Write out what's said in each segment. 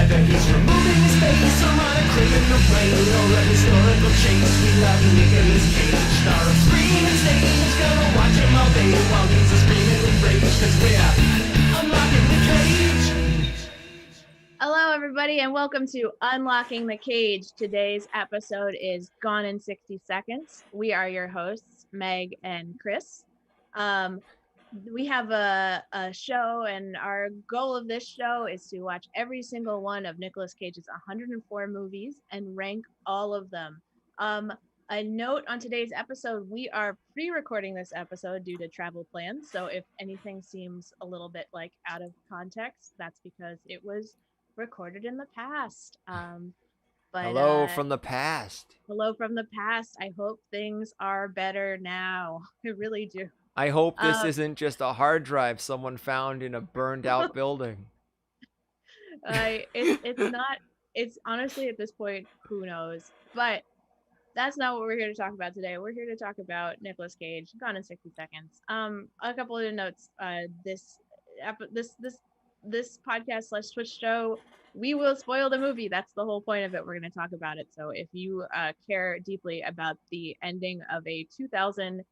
whether he's removing his face or on a criminal plane or a historical chase. We love Nicolas Cage, star of screen and stage. Gonna watch him all day while he's screaming with rage, cause we're unlocking the cage. Hello, everybody, and welcome to Unlocking the Cage. Today's episode is Gone in 60 Seconds. We are your hosts, Meg and Chris. We have a show, and our goal of this show is to watch every single one of Nicolas Cage's 104 movies and rank all of them. A note on today's episode, we are pre-recording this episode due to travel plans, so if anything seems a little bit like out of context, that's because it was recorded in the past. Hello from the past. Hello from the past. I hope things are better now. I really do. I hope this isn't just a hard drive someone found in a burned out building. It's not. It's honestly at this point, who knows? But that's not what we're here to talk about today. We're here to talk about Nicolas Cage, Gone in 60 Seconds. A couple of notes. This podcast / Twitch show, we will spoil the movie. That's the whole point of it. We're going to talk about it. So if you care deeply about the ending of a 2000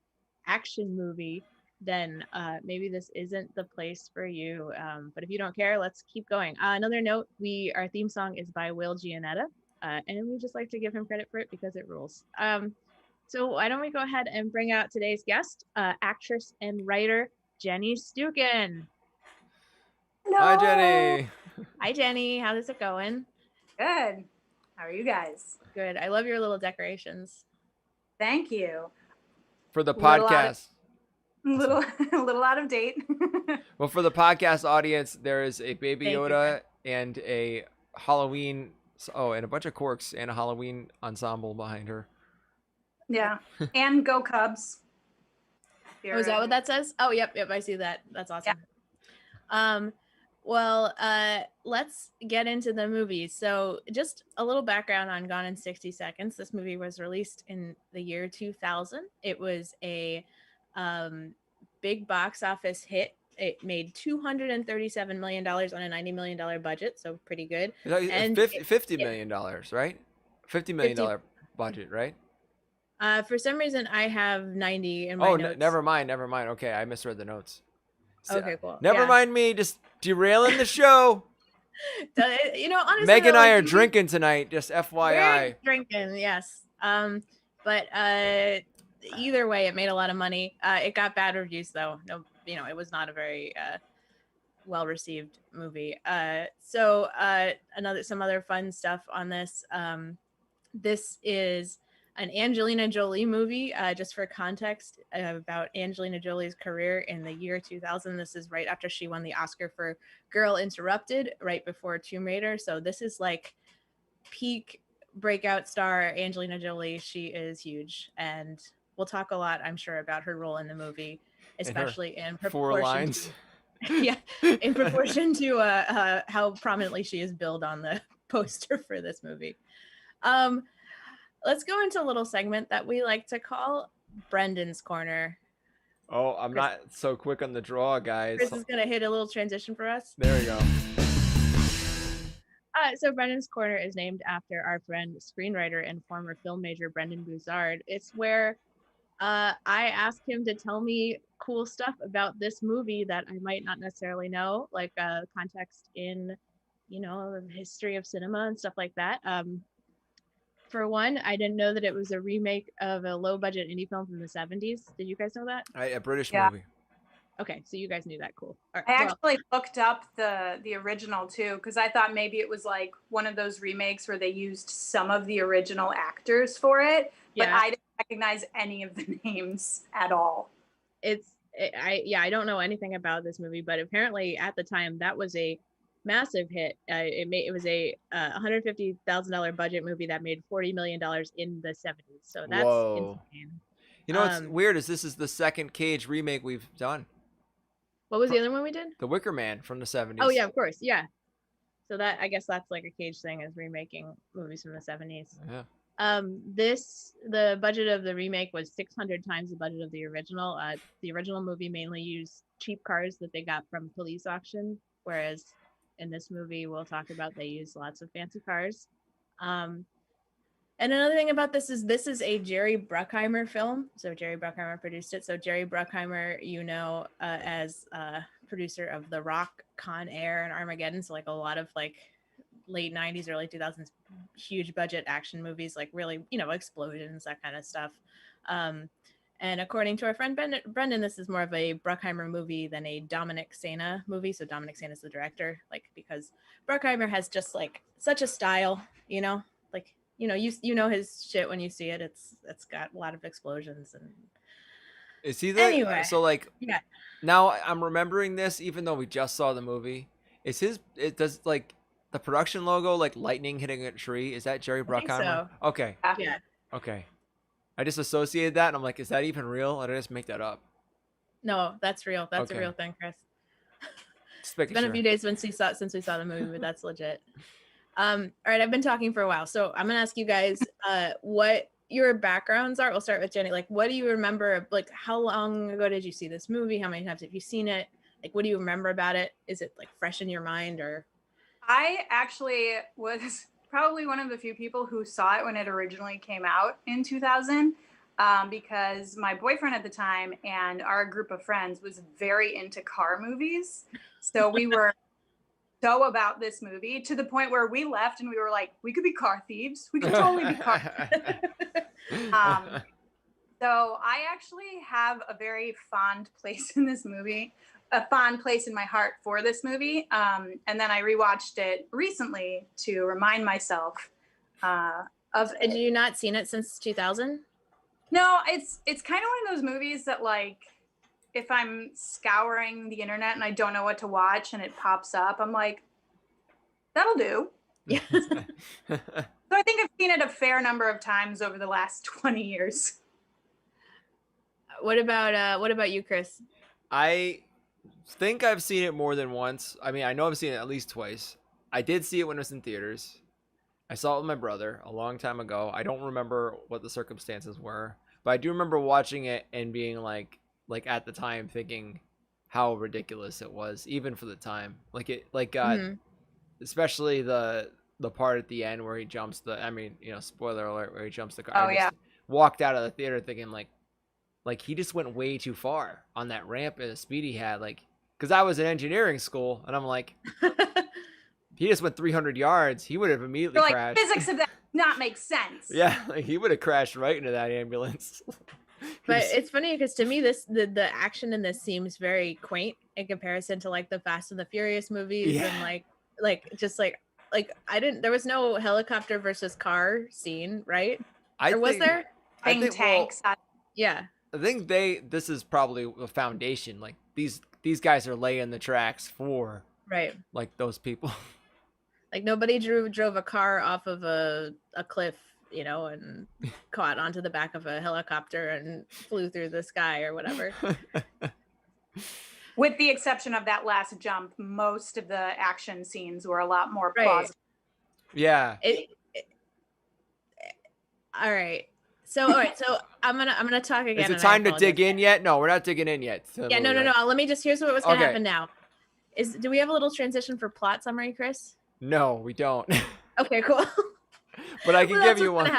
action movie, then maybe this isn't the place for you. But if you don't care, let's keep going. Another note, our theme song is by Will Gianetta, and we just like to give him credit for it because it rules. So why don't we go ahead and bring out today's guest, actress and writer Jenni Stukin. Hello. Hi, Jenny. Hi, Jenny. How's it going? Good. How are you guys? Good. I love your little decorations. Thank you. For the podcast. A little out of date. Well, for the podcast audience, there is a Baby Thank Yoda and a Halloween, and a bunch of corks and a Halloween ensemble behind her. Yeah. And go Cubs. Oh, is that what that says? Oh, yep. I see that. That's awesome. Yeah. Well, let's get into the movie. So just a little background on Gone in 60 Seconds. This movie was released in the year 2000. It was a big box office hit. It made $237 million on a $90 million budget, so pretty good. And $50 million, right? $50 million budget, right? For some reason, I have 90 in my notes. Never mind. Okay, I misread the notes. So, okay, cool. Never mind me, just derailing the show. Honestly, Meg and I are drinking tonight, just FYI. We're drinking, yes. But either way, it made a lot of money. It got bad reviews, though. No, it was not a very well-received movie. So some other fun stuff on this. This is an Angelina Jolie movie, just for context about Angelina Jolie's career in the year 2000. This is right after she won the Oscar for Girl Interrupted, right before Tomb Raider. So this is like peak breakout star Angelina Jolie. She is huge, and we'll talk a lot, I'm sure, about her role in the movie, especially in proportion 4 lines. In proportion to how prominently she is billed on the poster for this movie. Let's go into a little segment that we like to call Brendan's Corner. Oh, I'm not so quick on the draw, guys. Chris is going to hit a little transition for us. There we go. So Brendan's Corner is named after our friend, screenwriter, and former film major Brendan Boussard. It's where I ask him to tell me cool stuff about this movie that I might not necessarily know, like context in, the history of cinema and stuff like that. For one, I didn't know that it was a remake of a low-budget indie film from the 70s. Did you guys know that? A British movie. Okay, so you guys knew that. Cool. All right, I actually looked up the original, too, because I thought maybe it was like one of those remakes where they used some of the original actors for it, but I didn't recognize any of the names at all. I don't know anything about this movie, but apparently at the time that was a massive hit. It was a $150,000 budget movie that made $40 million in the 70s. So that's insane. What's weird is this is the second Cage remake we've done. What was the other one we did? The Wicker Man from the 70s. Oh yeah, of course, yeah. So I guess that's like a Cage thing, is remaking movies from the 70s. Yeah. The budget of the remake was 600 times the budget of the original. The original movie mainly used cheap cars that they got from police auction, whereas in this movie we'll talk about. They use lots of fancy cars. And another thing about this is a Jerry Bruckheimer film. So Jerry Bruckheimer produced it. So Jerry Bruckheimer, as producer of The Rock, Con Air, and Armageddon. So like a lot of like late 90s, early 2000s, huge budget action movies, like really, explosions, that kind of stuff. And according to our friend Brendan, this is more of a Bruckheimer movie than a Dominic Sena movie. So Dominic Sena is the director, like, because Bruckheimer has just like such a style, like, you know his shit when you see it. It's got a lot of explosions and. Is he Anyway, so like? Yeah. Now I'm remembering this, even though we just saw the movie. It does like the production logo, like lightning hitting a tree. Is that Jerry Bruckheimer? I think so. Okay. Yeah. Okay. I just associated that, and I'm like, is that even real? Or did I just make that up? No, that's real. That's Okay. a real thing, Chris. Just It's been a few days since we saw the movie, but that's legit. All right, I've been talking for a while, so I'm gonna ask you guys what your backgrounds are. We'll start with Jenny. Like, what do you remember? Like, how long ago did you see this movie? How many times have you seen it? Like, what do you remember about it? Is it like fresh in your mind, or? I actually was probably one of the few people who saw it when it originally came out in 2000, because my boyfriend at the time and our group of friends was very into car movies. So we were so about this movie to the point where we left and we were like, we could be car thieves. We could totally be car thieves. So I actually have a very fond place in this movie, a fond place in my heart for this movie. And then I rewatched it recently to remind myself of it. Had you not seen it since 2000? No, it's kind of one of those movies that, like, if I'm scouring the internet and I don't know what to watch and it pops up, I'm like, that'll do. Yeah. So I think I've seen it a fair number of times over the last 20 years. What about you, Chris? I think I've seen it more than once. I mean, I know I've seen it at least twice. I did see it when it was in theaters. I saw it with my brother a long time ago. I don't remember what the circumstances were, but I do remember watching it and being like at the time thinking how ridiculous it was, even for the time. Especially the part at the end where he jumps spoiler alert, where he jumps the car. Oh, I just walked out of the theater thinking like he just went way too far on that ramp at the speed he had, like, because I was in engineering school and I'm like, he just went 300 yards. He would have immediately crashed. Physics of that does not make sense. Yeah, like he would have crashed right into that ambulance. But it's funny because to me, the action in this seems very quaint in comparison to like the Fast and the Furious movies, and there was no helicopter versus car scene, right? Was there? I think tanks. Yeah. I think this is probably a foundation. Like these guys are laying the tracks for right, like those people. Like nobody drove a car off of a cliff, and caught onto the back of a helicopter and flew through the sky or whatever. With the exception of that last jump, most of the action scenes were a lot more plausible. Yeah. All right. So I'm gonna talk again. Is it time to dig in yet? No, we're not digging in yet. Yeah, no. Let me just. Here's what was gonna happen now. Do we have a little transition for plot summary, Chris? No, we don't. Okay, cool. But I can give you one.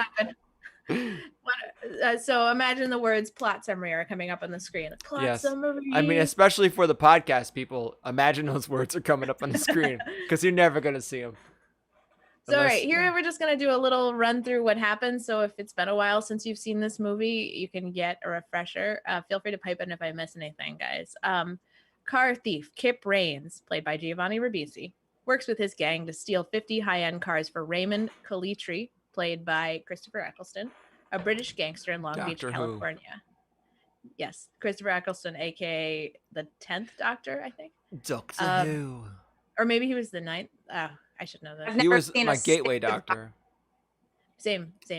So imagine the words plot summary are coming up on the screen. Plot summary. I mean, especially for the podcast people, imagine those words are coming up on the screen because you're never going to see them. So, all right, here we're just going to do a little run through what happened. So if it's been a while since you've seen this movie, you can get a refresher. Feel free to pipe in if I miss anything, guys. Car thief Kip Raines, played by Giovanni Ribisi, works with his gang to steal 50 high-end cars for Raymond Calitri, played by Christopher Eccleston, a British gangster in Long Beach, California. Yes, Christopher Eccleston, aka the 10th Doctor, I think. Doctor Who. Or maybe he was the 9th. I should know that. He was my gateway doctor. Same. I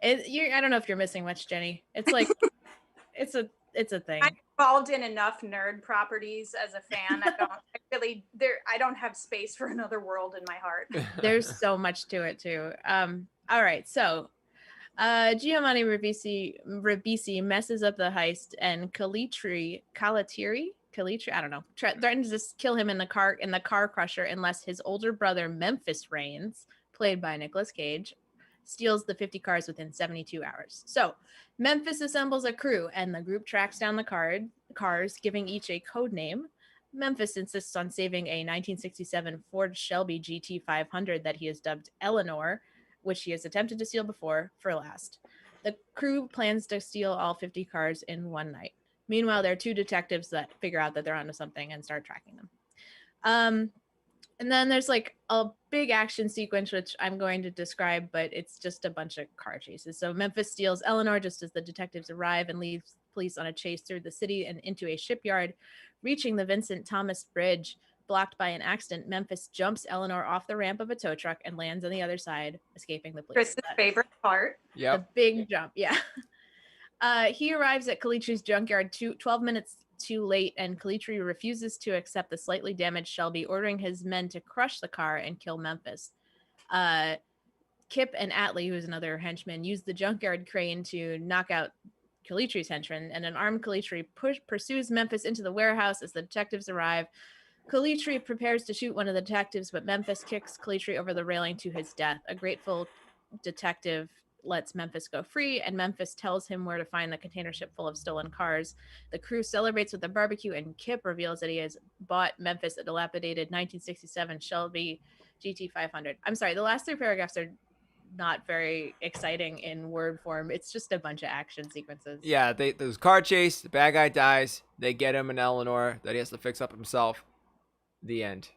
don't know if you're missing much, Jenny. It's like, it's a thing. I'm involved in enough nerd properties as a fan. I don't have space for another world in my heart. There's so much to it too. All right, so Giovanni Ribisi messes up the heist, and Calitri Kalitri, I don't know, threatens to kill him in the car crusher unless his older brother Memphis Reigns, played by Nicolas Cage, steals the 50 cars within 72 hours. So Memphis assembles a crew and the group tracks down the cars, giving each a code name. Memphis insists on saving a 1967 Ford Shelby GT500 that he has dubbed Eleanor, which he has attempted to steal before, for last. The crew plans to steal all 50 cars in one night. Meanwhile, there are two detectives that figure out that they're onto something and start tracking them. And then there's like a big action sequence, which I'm going to describe, but it's just a bunch of car chases. So Memphis steals Eleanor just as the detectives arrive and leaves police on a chase through the city and into a shipyard. Reaching the Vincent Thomas Bridge, blocked by an accident, Memphis jumps Eleanor off the ramp of a tow truck and lands on the other side, escaping the police. Chris's favorite part. Yeah. The big jump, yeah. He arrives at Kalitri's junkyard 12 minutes too late, and Calitri refuses to accept the slightly damaged Shelby, ordering his men to crush the car and kill Memphis. Kip and Atlee, who's another henchman, use the junkyard crane to knock out Calitri's henchman, and an armed Calitri pursues Memphis into the warehouse as the detectives arrive. Calitri prepares to shoot one of the detectives, but Memphis kicks Calitri over the railing to his death. A grateful detective lets Memphis go free, and Memphis tells him where to find the container ship full of stolen cars. The crew celebrates with a barbecue, and Kip reveals that he has bought Memphis a dilapidated 1967 Shelby GT500. I'm sorry, the last three paragraphs are not very exciting in word form. It's just a bunch of action sequences. Yeah, there's car chase, the bad guy dies, they get him an Eleanor that he has to fix up himself. The end.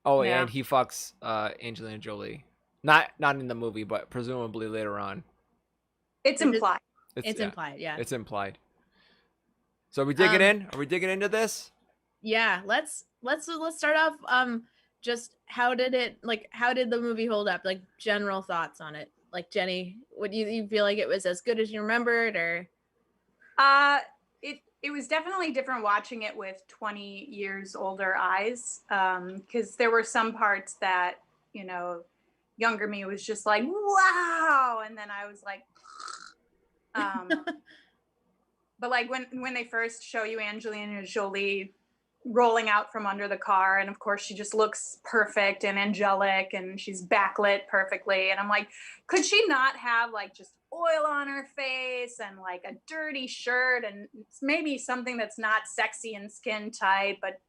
Oh, Yeah. and he fucks Angelina Jolie. Not in the movie, but presumably later on. It's implied. It's implied, yeah. It's implied. So are we digging in? Are we digging into this? Yeah, let's start off just how did the movie hold up? Like general thoughts on it. Like Jenny, would you feel like it was as good as you remembered, or It was definitely different watching it with 20 years older eyes, because there were some parts that, you know, younger me was just like, wow, and then I was like, but like when they first show you Angelina Jolie rolling out from under the car, and of course she just looks perfect and angelic, and she's backlit perfectly, and I'm like, could she not have like just oil on her face and like a dirty shirt and maybe something that's not sexy and skin tight, but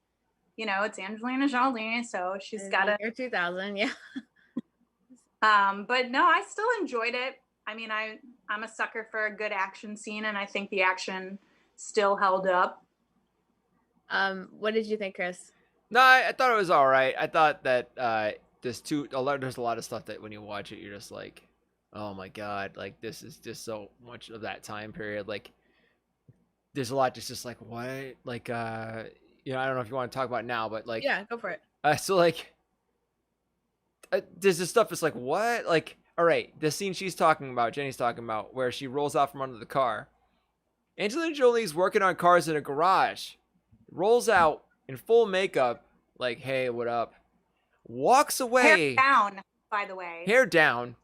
you know, it's Angelina Jolie, so she's got a year 2000, yeah. but no, I still enjoyed it. I mean, I'm a sucker for a good action scene, and I think the action still held up. What did you think, Chris? No, I thought it was all right. I thought that there's a lot of stuff that when you watch it, you're just like, oh my god, like this is just so much of that time period. Like, there's a lot just like what, like you know, I don't know if you want to talk about it now, but like, Yeah, go for it. so like, there's this stuff that's like what, like, all right, the scene Jenny's talking about, where she rolls out from under the car. Angelina Jolie's working on cars in a garage. Rolls out in full makeup, like, hey, what up? Walks away. Hair down, by the way. Hair down.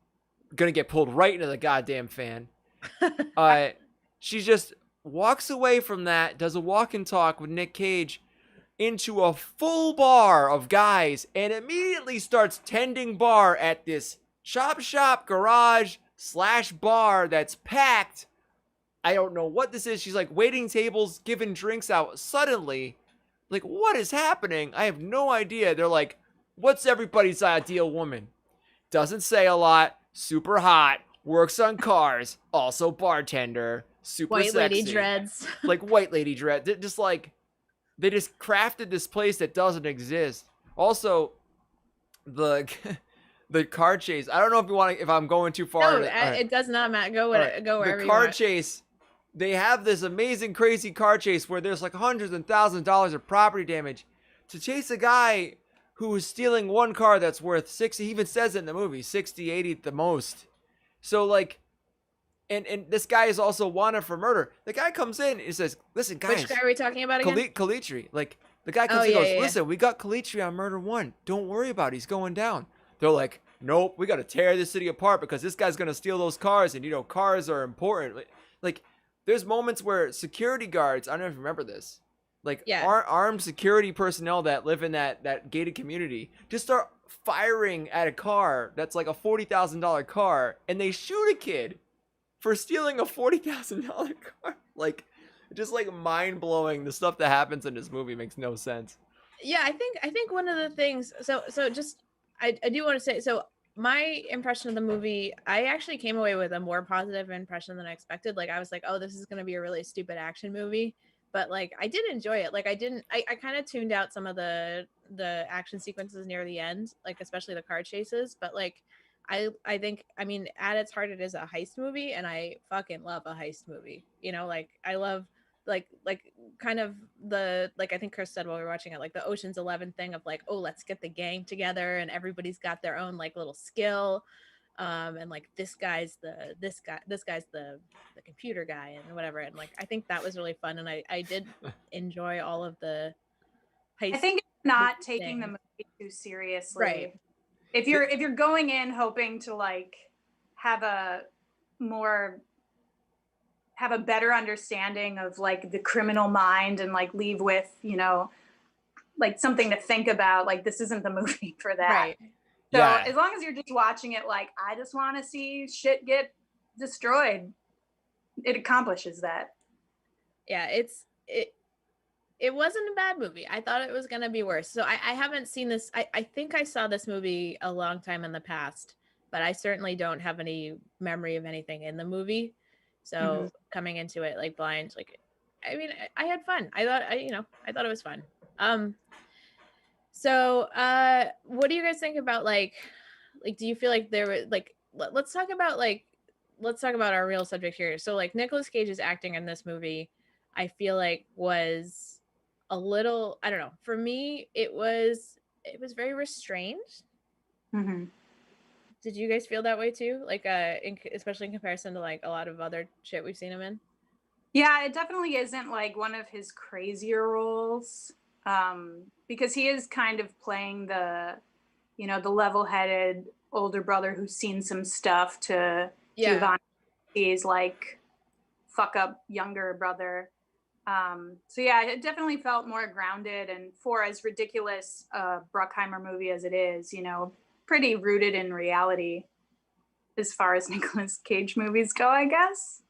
Gonna get pulled right into the goddamn fan. She just walks away from that, does a walk and talk with Nic Cage into a full bar of guys, and immediately starts tending bar at this chop shop garage / bar that's packed. I don't know what this is. She's like waiting tables, giving drinks out suddenly. Like, what is happening? I have no idea. They're like, what's everybody's ideal woman? Doesn't say a lot. Super hot. Works on cars. Also bartender. Super White sexy. lady dreads. Like white lady dread. Just like, they just crafted this place that doesn't exist. Also, the car chase. I don't know if you want to, if I'm going too far. No, it does not matter. Go wherever the you car want. chase. They have this amazing, crazy car chase where there's like hundreds and thousands of dollars of property damage to chase a guy who is stealing one car that's worth 60. He even says it in the movie, 60, 80 at the most. So like, and this guy is also wanted for murder. The guy comes in and says, "Listen, guys, Which guy are we talking about again? Calitri." Like, the guy comes in and goes, "Listen, we got Calitri on murder 1. Don't worry about it. He's going down." They're like, "Nope, we got to tear this city apart because this guy's gonna steal those cars, and you know, cars are important." Like, there's moments where security guards, I don't know if you remember this, like Yeah. armed security personnel that live in that gated community just start firing at a car that's like a $40,000 car, and they shoot a kid for stealing a $40,000 car. Like, just like mind blowing. The stuff that happens in this movie makes no sense. Yeah, I think one of the things. So just I do want to say, so my impression of the movie, I actually came away with a more positive impression than I expected. Like, I was like, oh, this is going to be a really stupid action movie, but like I did enjoy it. Like, I kind of tuned out some of the action sequences near the end, like especially the car chases, but like I think, I mean, at its heart, it is a heist movie, and I fucking love a heist movie. You know, like I love like kind of the, like I think Chris said while we were watching it, like the Ocean's 11 thing of like, oh, let's get the gang together and everybody's got their own like little skill, and like this guy's the computer guy and whatever, and like I think that was really fun, and I did enjoy all of the heist. I think it's not taking the movie too seriously. Right. If you're going in hoping to like have a better understanding of like the criminal mind and like leave with, you know, like something to think about, like this isn't the movie for that. Right. So Yeah. as long as you're just watching it like, I just want to see shit get destroyed, it accomplishes that. Yeah, it wasn't a bad movie. I thought it was gonna be worse. So I haven't seen this. I think I saw this movie a long time in the past, but I certainly don't have any memory of anything in the movie. So coming into it like blind, like I mean, I had fun. I thought it was fun. So what do you guys think about like do you feel like there were like let's talk about our real subject here. So like Nicolas Cage's acting in this movie, I feel like was a little, I don't know, for me it was very restrained. Did you guys feel that way too? Like especially in comparison to like a lot of other shit we've seen him in? Yeah, it definitely isn't like one of his crazier roles, because he is kind of playing the, you know, the level-headed older brother who's seen some stuff to Giovanni's like fuck up younger brother. So yeah, it definitely felt more grounded, and for as ridiculous a Bruckheimer movie as it is, you know, pretty rooted in reality as far as Nicolas Cage movies go, I guess.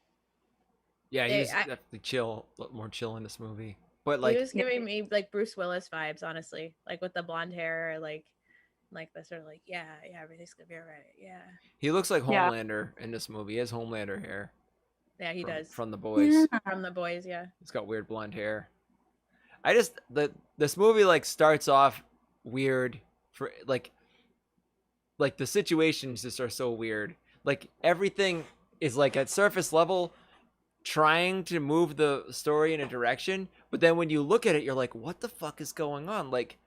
Yeah, he's definitely chill, a lot more chill in this movie. But like, he was giving me like Bruce Willis vibes, honestly, like with the blonde hair, like the sort of like, yeah, everything's gonna be all right. Yeah. he looks like Homelander in this movie. He has Homelander hair. Yeah, he does. From The Boys. From The Boys, yeah. He's got weird blonde hair. This movie like starts off weird for like the situations just are so weird. Like everything is like at surface level trying to move the story in a direction, but then when you look at it, you're like, what the fuck is going on? Like,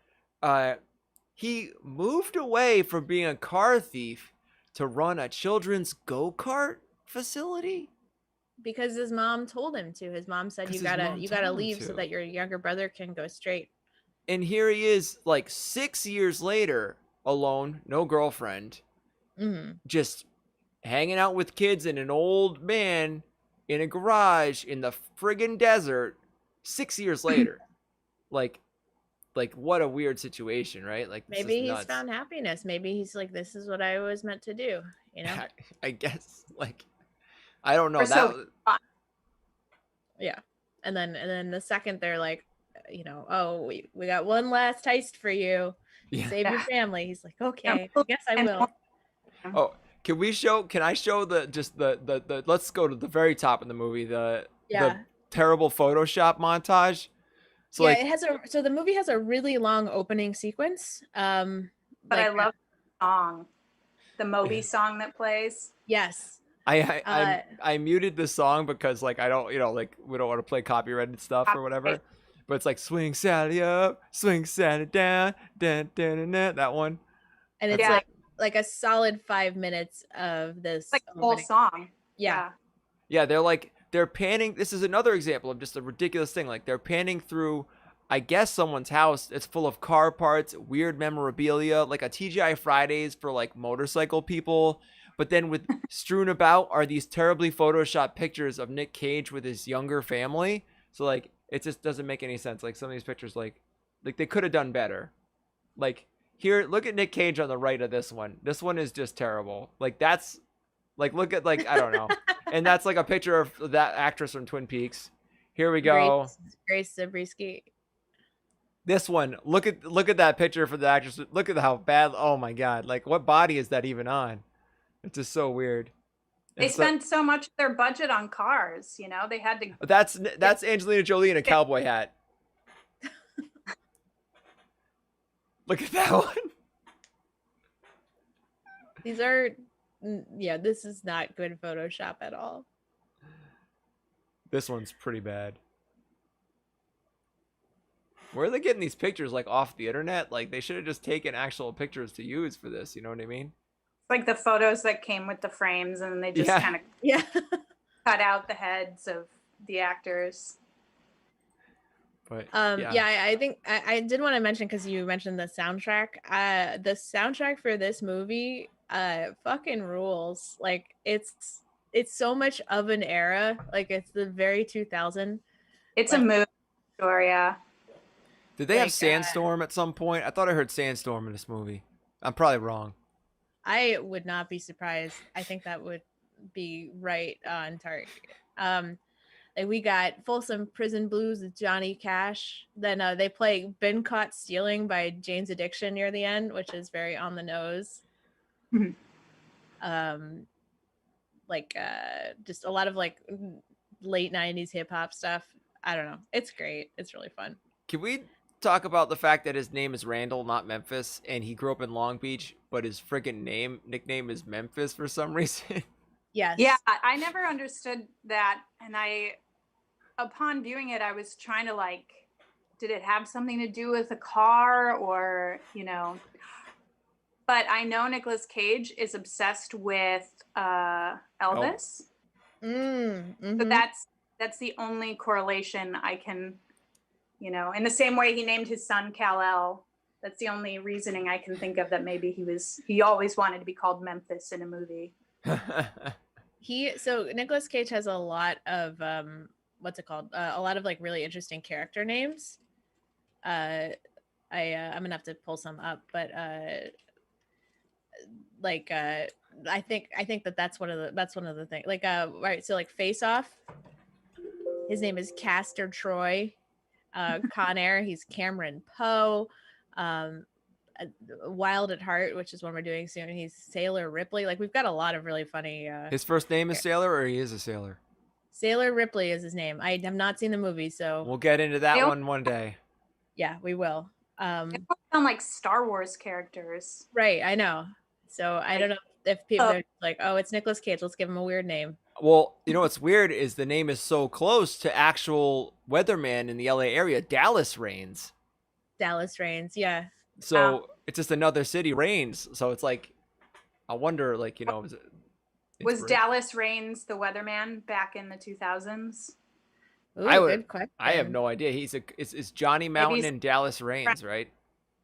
he moved away from being a car thief to run a children's go-kart facility because his mom told him to. His mom said you gotta leave so that your younger brother can go straight. And here he is, like 6 years later, alone, no girlfriend, just hanging out with kids and an old man in a garage in the friggin' desert. 6 years later, like what a weird situation, right? Like maybe he's found happiness. Maybe he's like, this is what I was meant to do. You know? I guess. Like, I don't know. Yeah, and then the second they're like, you know, oh, we got one last heist for you. Save your family. He's like, okay, I guess I will. Oh, can I show the let's go to the very top of the movie, the terrible Photoshop montage. So yeah, so the movie has a really long opening sequence. But like, I love the song, the Moby song that plays. Yes. I muted the song because like I don't, you know, like we don't want to play copyrighted stuff or whatever. But it's like swing Sally up, swing Sally down, that one. And it's like a solid 5 minutes of this like the whole song. Yeah. Yeah, they're panning. This is another example of just a ridiculous thing. Like they're panning through, I guess, someone's house. It's full of car parts, weird memorabilia, like a TGI Fridays for like motorcycle people. But then with strewn about are these terribly photoshopped pictures of Nic Cage with his younger family. So like it just doesn't make any sense. Like some of these pictures, like they could have done better. Like here, look at Nic Cage on the right of this one. This one is just terrible. Like that's like look at like I don't know, and that's like a picture of that actress from Twin Peaks. Here we go. Grace Zabriskie. This one, look at that picture for the actress. Look at how bad. Oh my god! Like what body is that even on? It's just so weird. They spent so much of their budget on cars, you know. They had to. That's Angelina Jolie in a cowboy hat. Look at that one. These are, yeah. This is not good Photoshop at all. This one's pretty bad. Where are they getting these pictures like off the internet? Like they should have just taken actual pictures to use for this. You know what I mean? Like the photos that came with the frames, and they just kind of cut out the heads of the actors. But I think I did want to mention, because you mentioned the soundtrack. The soundtrack for this movie fucking rules. Like it's so much of an era. Like it's the very 2000. It's a movie story, yeah. Did they have Sandstorm at some point? I thought I heard Sandstorm in this movie. I'm probably wrong. I would not be surprised. I think that would be right on target. Like we got Folsom Prison Blues with Johnny Cash. Then they play Been Caught Stealing by Jane's Addiction near the end, which is very on the nose. Just a lot of like late 90s hip hop stuff. I don't know. It's great. It's really fun. Can we talk about the fact that his name is Randall, not Memphis, and he grew up in Long Beach, but his freaking nickname is Memphis for some reason? Yes. Yeah, I never understood that, and upon viewing it, I was trying to like, did it have something to do with a car, or you know? But I know Nicolas Cage is obsessed with Elvis, so that's the only correlation I can. You know, in the same way he named his son Kal-El. That's the only reasoning I can think of, that maybe he always wanted to be called Memphis in a movie. So Nicolas Cage has a lot of what's it called? A lot of like really interesting character names. I'm gonna have to pull some up, but I think that's one of the things. Like right, so like Face Off, his name is Castor Troy. Con Air, he's Cameron Poe. Wild at Heart, which is one we're doing soon, he's Sailor Ripley. Like we've got a lot of really funny his first name is Sailor, or he is a sailor? Sailor Ripley is his name. I have not seen the movie, so we'll get into that one day. Yeah, we will. They sound like Star Wars characters. Right, I know. So I don't know if people are like, oh, it's Nicolas Cage, let's give him a weird name. Well, you know what's weird is the name is so close to actual weatherman in the LA area, Dallas Raines. Dallas Raines, yeah. So it's just another city, Raines. So it's like, I wonder, like, you know, was Dallas Raines the weatherman back in the 2000s? Ooh, good question. I have no idea. It's Johnny Mountain and Dallas Raines, right?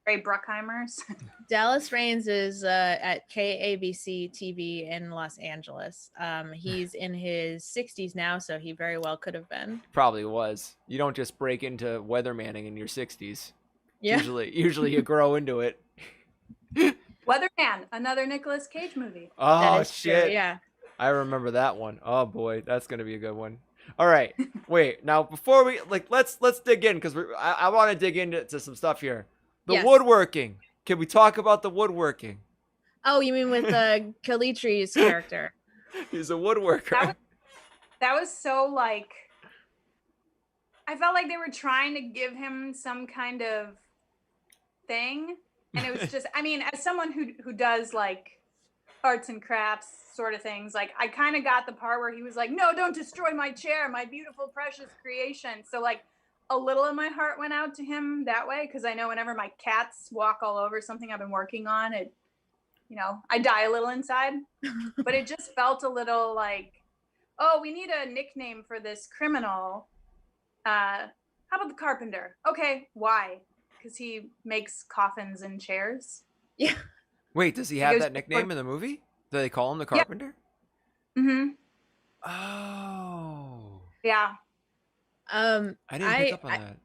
Ray Bruckheimer's. Dallas Raines is at KABC TV in Los Angeles. He's in his 60s now, so he very well could have been. Probably was. You don't just break into weathermanning in your 60s. Yeah. Usually you grow into it. Weatherman, another Nicolas Cage movie. Oh shit! True, yeah. I remember that one. Oh boy, that's gonna be a good one. All right, wait. Now before we let's dig in, because I want to dig into some stuff here. The woodworking. Can we talk about the woodworking? Oh, you mean with Calitri's character? He's a woodworker. That was so like. I felt like they were trying to give him some kind of thing, and it was just. I mean, as someone who does like arts and crafts sort of things, like I kind of got the part where he was like, "No, don't destroy my chair, my beautiful, precious creation." So like. A little of my heart went out to him that way, because I know whenever my cats walk all over something I've been working on, it, you know, I die a little inside. But it just felt a little like, oh, we need a nickname for this criminal. How about the carpenter? Okay, why? Because he makes coffins and chairs. Yeah. Wait, does he have that nickname in the movie? Do they call him the carpenter? Yeah. Mm-hmm. Oh. Yeah. I didn't pick up on that.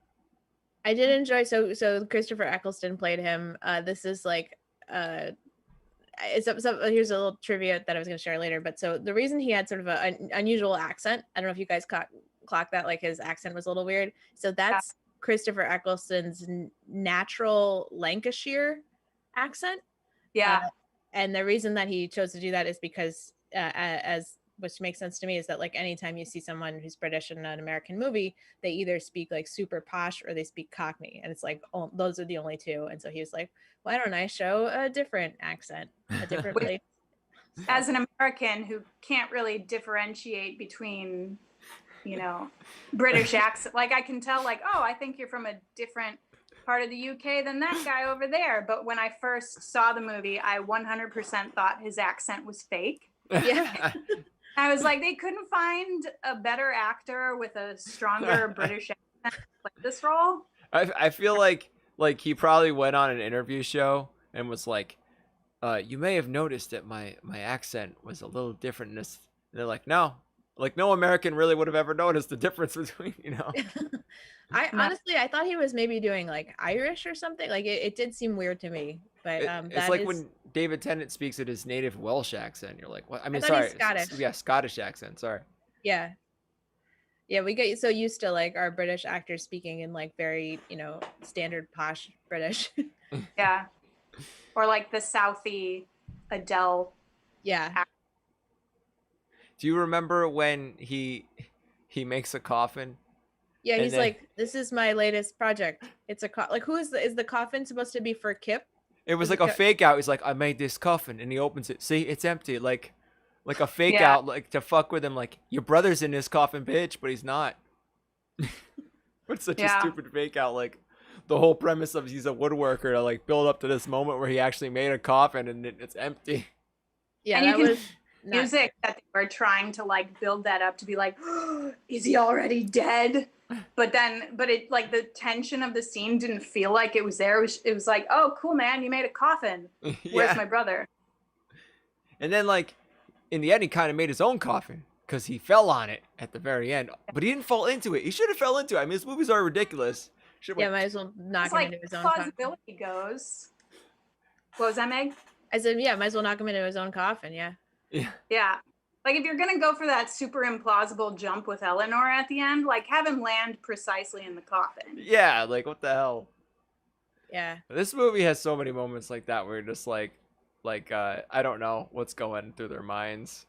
I did enjoy so Christopher Eccleston played him. This is like here's a little trivia that I was going to share later. But so the reason he had sort of an unusual accent, I don't know if you guys clocked that, like his accent was a little weird. So that's Christopher Eccleston's natural Lancashire accent. Yeah. And the reason that he chose to do that is because as which makes sense to me, is that like anytime you see someone who's British in an American movie, they either speak like super posh or they speak Cockney, and it's like, oh, those are the only two. And so he was like, why don't I show a different accent, a different place? As an American who can't really differentiate between, you know, British accent, like I can tell, like, oh, I think you're from a different part of the UK than that guy over there. But when I first saw the movie, I 100% thought his accent was fake. Yeah. I was like, they couldn't find a better actor with a stronger British accent to play this role. I feel like he probably went on an interview show and was like, you may have noticed that my accent was a little different in this. And they're like, no, like no American really would have ever noticed the difference between, you know. Honestly, I thought he was maybe doing like Irish or something. Like it did seem weird to me. But it's like when David Tennant speaks at his native Welsh accent. You're like, what? I mean, thought sorry, he's Scottish. Yeah, Scottish accent. Sorry. Yeah. Yeah, we get so used to like our British actors speaking in like very, you know, standard posh British. Yeah. Or like the Southie Adele. Yeah. Do you remember when he makes a coffin? Yeah, he's like, this is my latest project. It's a like, who is the coffin supposed to be for Kip? It was like a fake out. He's like, I made this coffin, and he opens it. See, it's empty. Like a fake out, like to fuck with him. Like, your brother's in this coffin, bitch, but he's not. It's such a stupid fake out. Like, the whole premise of he's a woodworker to like build up to this moment where he actually made a coffin and it's empty. Yeah, and that was music that they were trying to like build that up to be like, oh, is he already dead? But it like the tension of the scene didn't feel like it was there. It was like, oh, cool, man, you made a coffin. Where's my brother? And then like in the end, he kind of made his own coffin because he fell on it at the very end. But he didn't fall into it. He should have fell into it. I mean, his movies are ridiculous. Might as well knock him into his own plausibility goes. What was that, Meg? I said, yeah, might as well knock him into his own coffin. Yeah. Yeah. Like if you're gonna go for that super implausible jump with Eleanor at the end, like have him land precisely in the coffin. Yeah, like what the hell? Yeah. This movie has so many moments like that where you're just like I don't know what's going through their minds.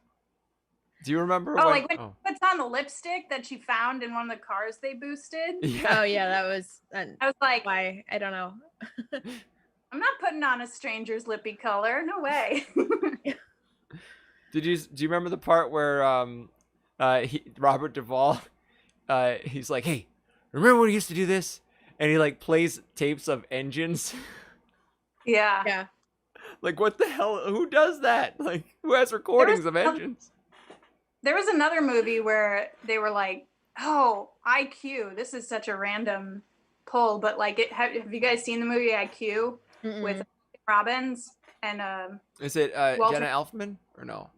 Do you remember? Like when she puts on the lipstick that she found in one of the cars they boosted? Yeah. Oh yeah, that was. I was like, why? I don't know. I'm not putting on a stranger's lippy color. No way. Do you remember the part where Robert Duvall he's like, hey, remember when he used to do this? And he like plays tapes of engines. Yeah. Yeah. Like what the hell? Who does that? Like who has recordings of engines? There was another movie where they were like, oh, IQ. This is such a random pull, but like have you guys seen the movie IQ with Robbins and is it Jenna Elfman or no?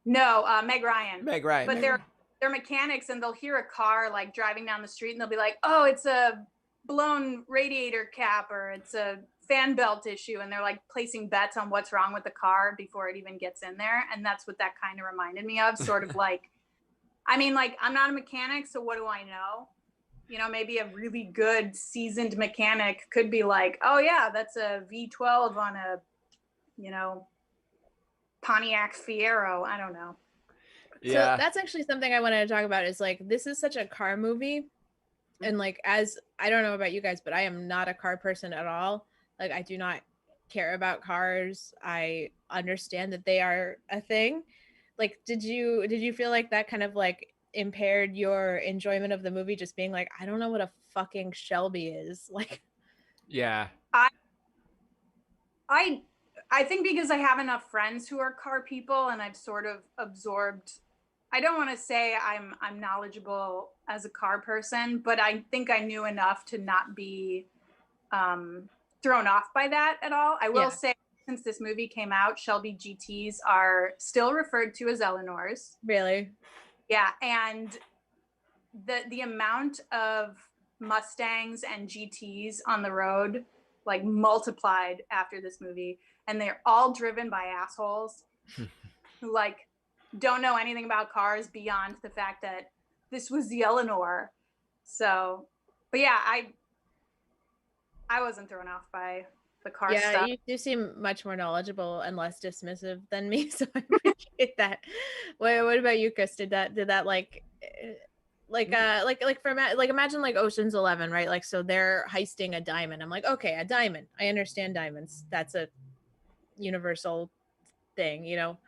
No, Meg Ryan. Meg Ryan. But they're mechanics and they'll hear a car like driving down the street and they'll be like, oh, it's a blown radiator cap or it's a fan belt issue. And they're like placing bets on what's wrong with the car before it even gets in there. And that's what that kind of reminded me of. Sort of like, I mean, like I'm not a mechanic, so what do I know? You know, maybe a really good seasoned mechanic could be like, oh yeah, that's a V12 on a, you know, Pontiac Fiero. I don't know. Yeah. So that's actually something I wanted to talk about is like, this is such a car movie. And like, as I don't know about you guys, but I am not a car person at all. Like I do not care about cars. I understand that they are a thing. Like, did you feel like that kind of like impaired your enjoyment of the movie? Just being like, I don't know what a fucking Shelby is. Like, yeah. I think because I have enough friends who are car people and I've sort of absorbed, I don't want to say I'm knowledgeable as a car person, but I think I knew enough to not be thrown off by that at all. I will say, since this movie came out, Shelby GTs are still referred to as Eleanors. Really? Yeah. And the amount of Mustangs and GTs on the road like multiplied after this movie, and they're all driven by assholes who like don't know anything about cars beyond the fact that this was the Eleanor. So, but yeah, I wasn't thrown off by the car Yeah, stuff. you do seem much more knowledgeable and less dismissive than me, so I appreciate that. What about you, Chris? Did that like imagine like Ocean's 11, right? Like, so they're heisting a diamond. I'm like, okay, a diamond. I understand diamonds. That's a universal thing, you know.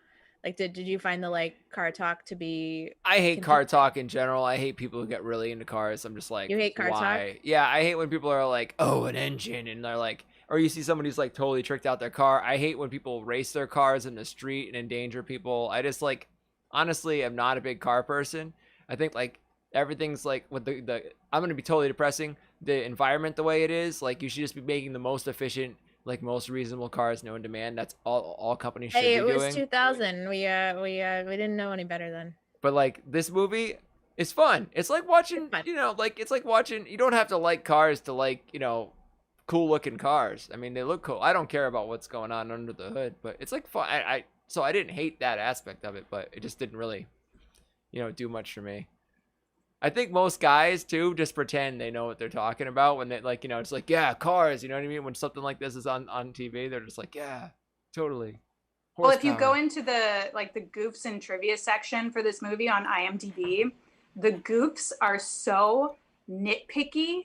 Like, did you find the like car talk to be? I hate car talk in general. I hate people who get really into cars. I'm just like, You hate car why? talk? Yeah, I hate when people are like, oh, an engine, and they're like, or you see somebody who's like totally tricked out their car. I hate when people race their cars in the street and endanger people. I just like, honestly, I'm not a big car person. I think like everything's like with the I'm gonna be totally depressing. The environment the way it is, like you should just be making the most efficient, like most reasonable cars known to man. That's all companies should Hey, be it was doing. 2000. We didn't know any better then. But like this movie is fun. It's like watching, you know, like it's like watching. You don't have to like cars to like, you know, cool looking cars. I mean, they look cool. I don't care about what's going on under the hood, but it's like fun. So I didn't hate that aspect of it, but it just didn't really, you know, do much for me. I think most guys too just pretend they know what they're talking about when they like, you know, it's like, yeah, cars, you know what I mean? When something like this is on TV, they're just like, yeah, totally. Well, if you go Horsepower. into the goofs and trivia section for this movie on IMDb, the goofs are so nitpicky,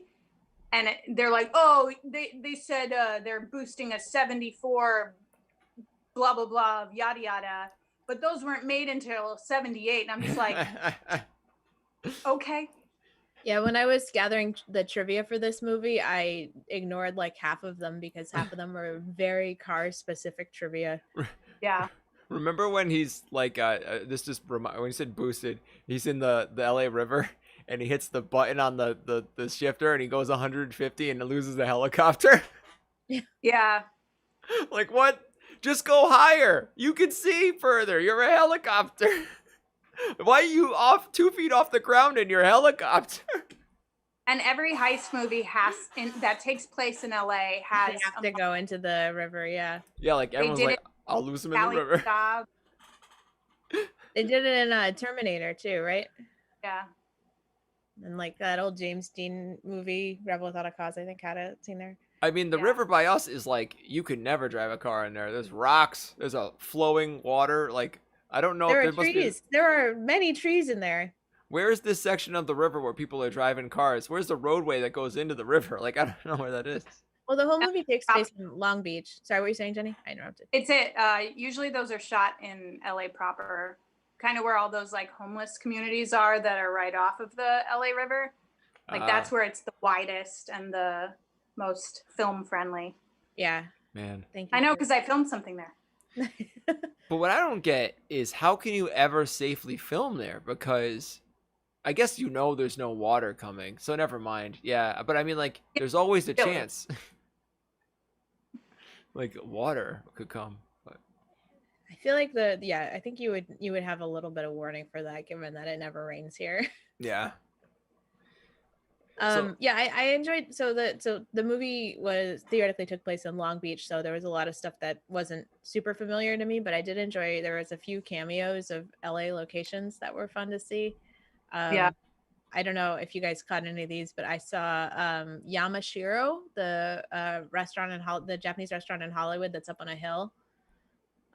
and they're like, oh, they said they're boosting a 74 blah blah blah yada yada, but those weren't made until 78, and I'm just like, okay. Yeah, when I was gathering the trivia for this movie, I ignored like half of them because half of them were very car specific trivia. Yeah. Remember when he's like, when he said boosted, he's in the LA River and he hits the button on the shifter and he goes 150 and loses the helicopter? Yeah. Like, what? Just go higher. You can see further. You're a helicopter. Why are you off 2 feet off the ground in your helicopter? And every heist movie that takes place in LA has They have to go into the river, yeah. Yeah, like everyone's did like, it I'll lose him in the river. job. They did it in Terminator too, right? Yeah. And like that old James Dean movie, Rebel Without a Cause, I think had a scene there. I mean, the Yeah. river by us is like, you could never drive a car in there. There's rocks. There's a flowing water. Like, I don't know There if are there must trees. be. There are many trees in there. Where is this section of the river where people are driving cars? Where's the roadway that goes into the river? Like, I don't know where that is. Well, the whole movie takes place in Long Beach. Sorry, what were you saying, Jenny? I interrupted. It's it. Usually those are shot in LA proper, kind of where all those like homeless communities are that are right off of the LA River. Like that's where it's the widest and the most film friendly. Yeah. Man. Thank you. I know because I filmed something there. But what I don't get is how can you ever safely film there? Because I guess you know there's no water coming, so never mind. Yeah, but I mean, like, there's always a Really? chance. Like, water could come. But I feel like I think you would have a little bit of warning for that, given that it never rains here. yeah. I enjoyed the movie was theoretically took place in Long Beach, so there was a lot of stuff that wasn't super familiar to me, but I did enjoy. There was a few cameos of LA locations that were fun to see. Yeah. I don't know if you guys caught any of these, but I saw Yamashiro, the restaurant the Japanese restaurant in Hollywood that's up on a hill.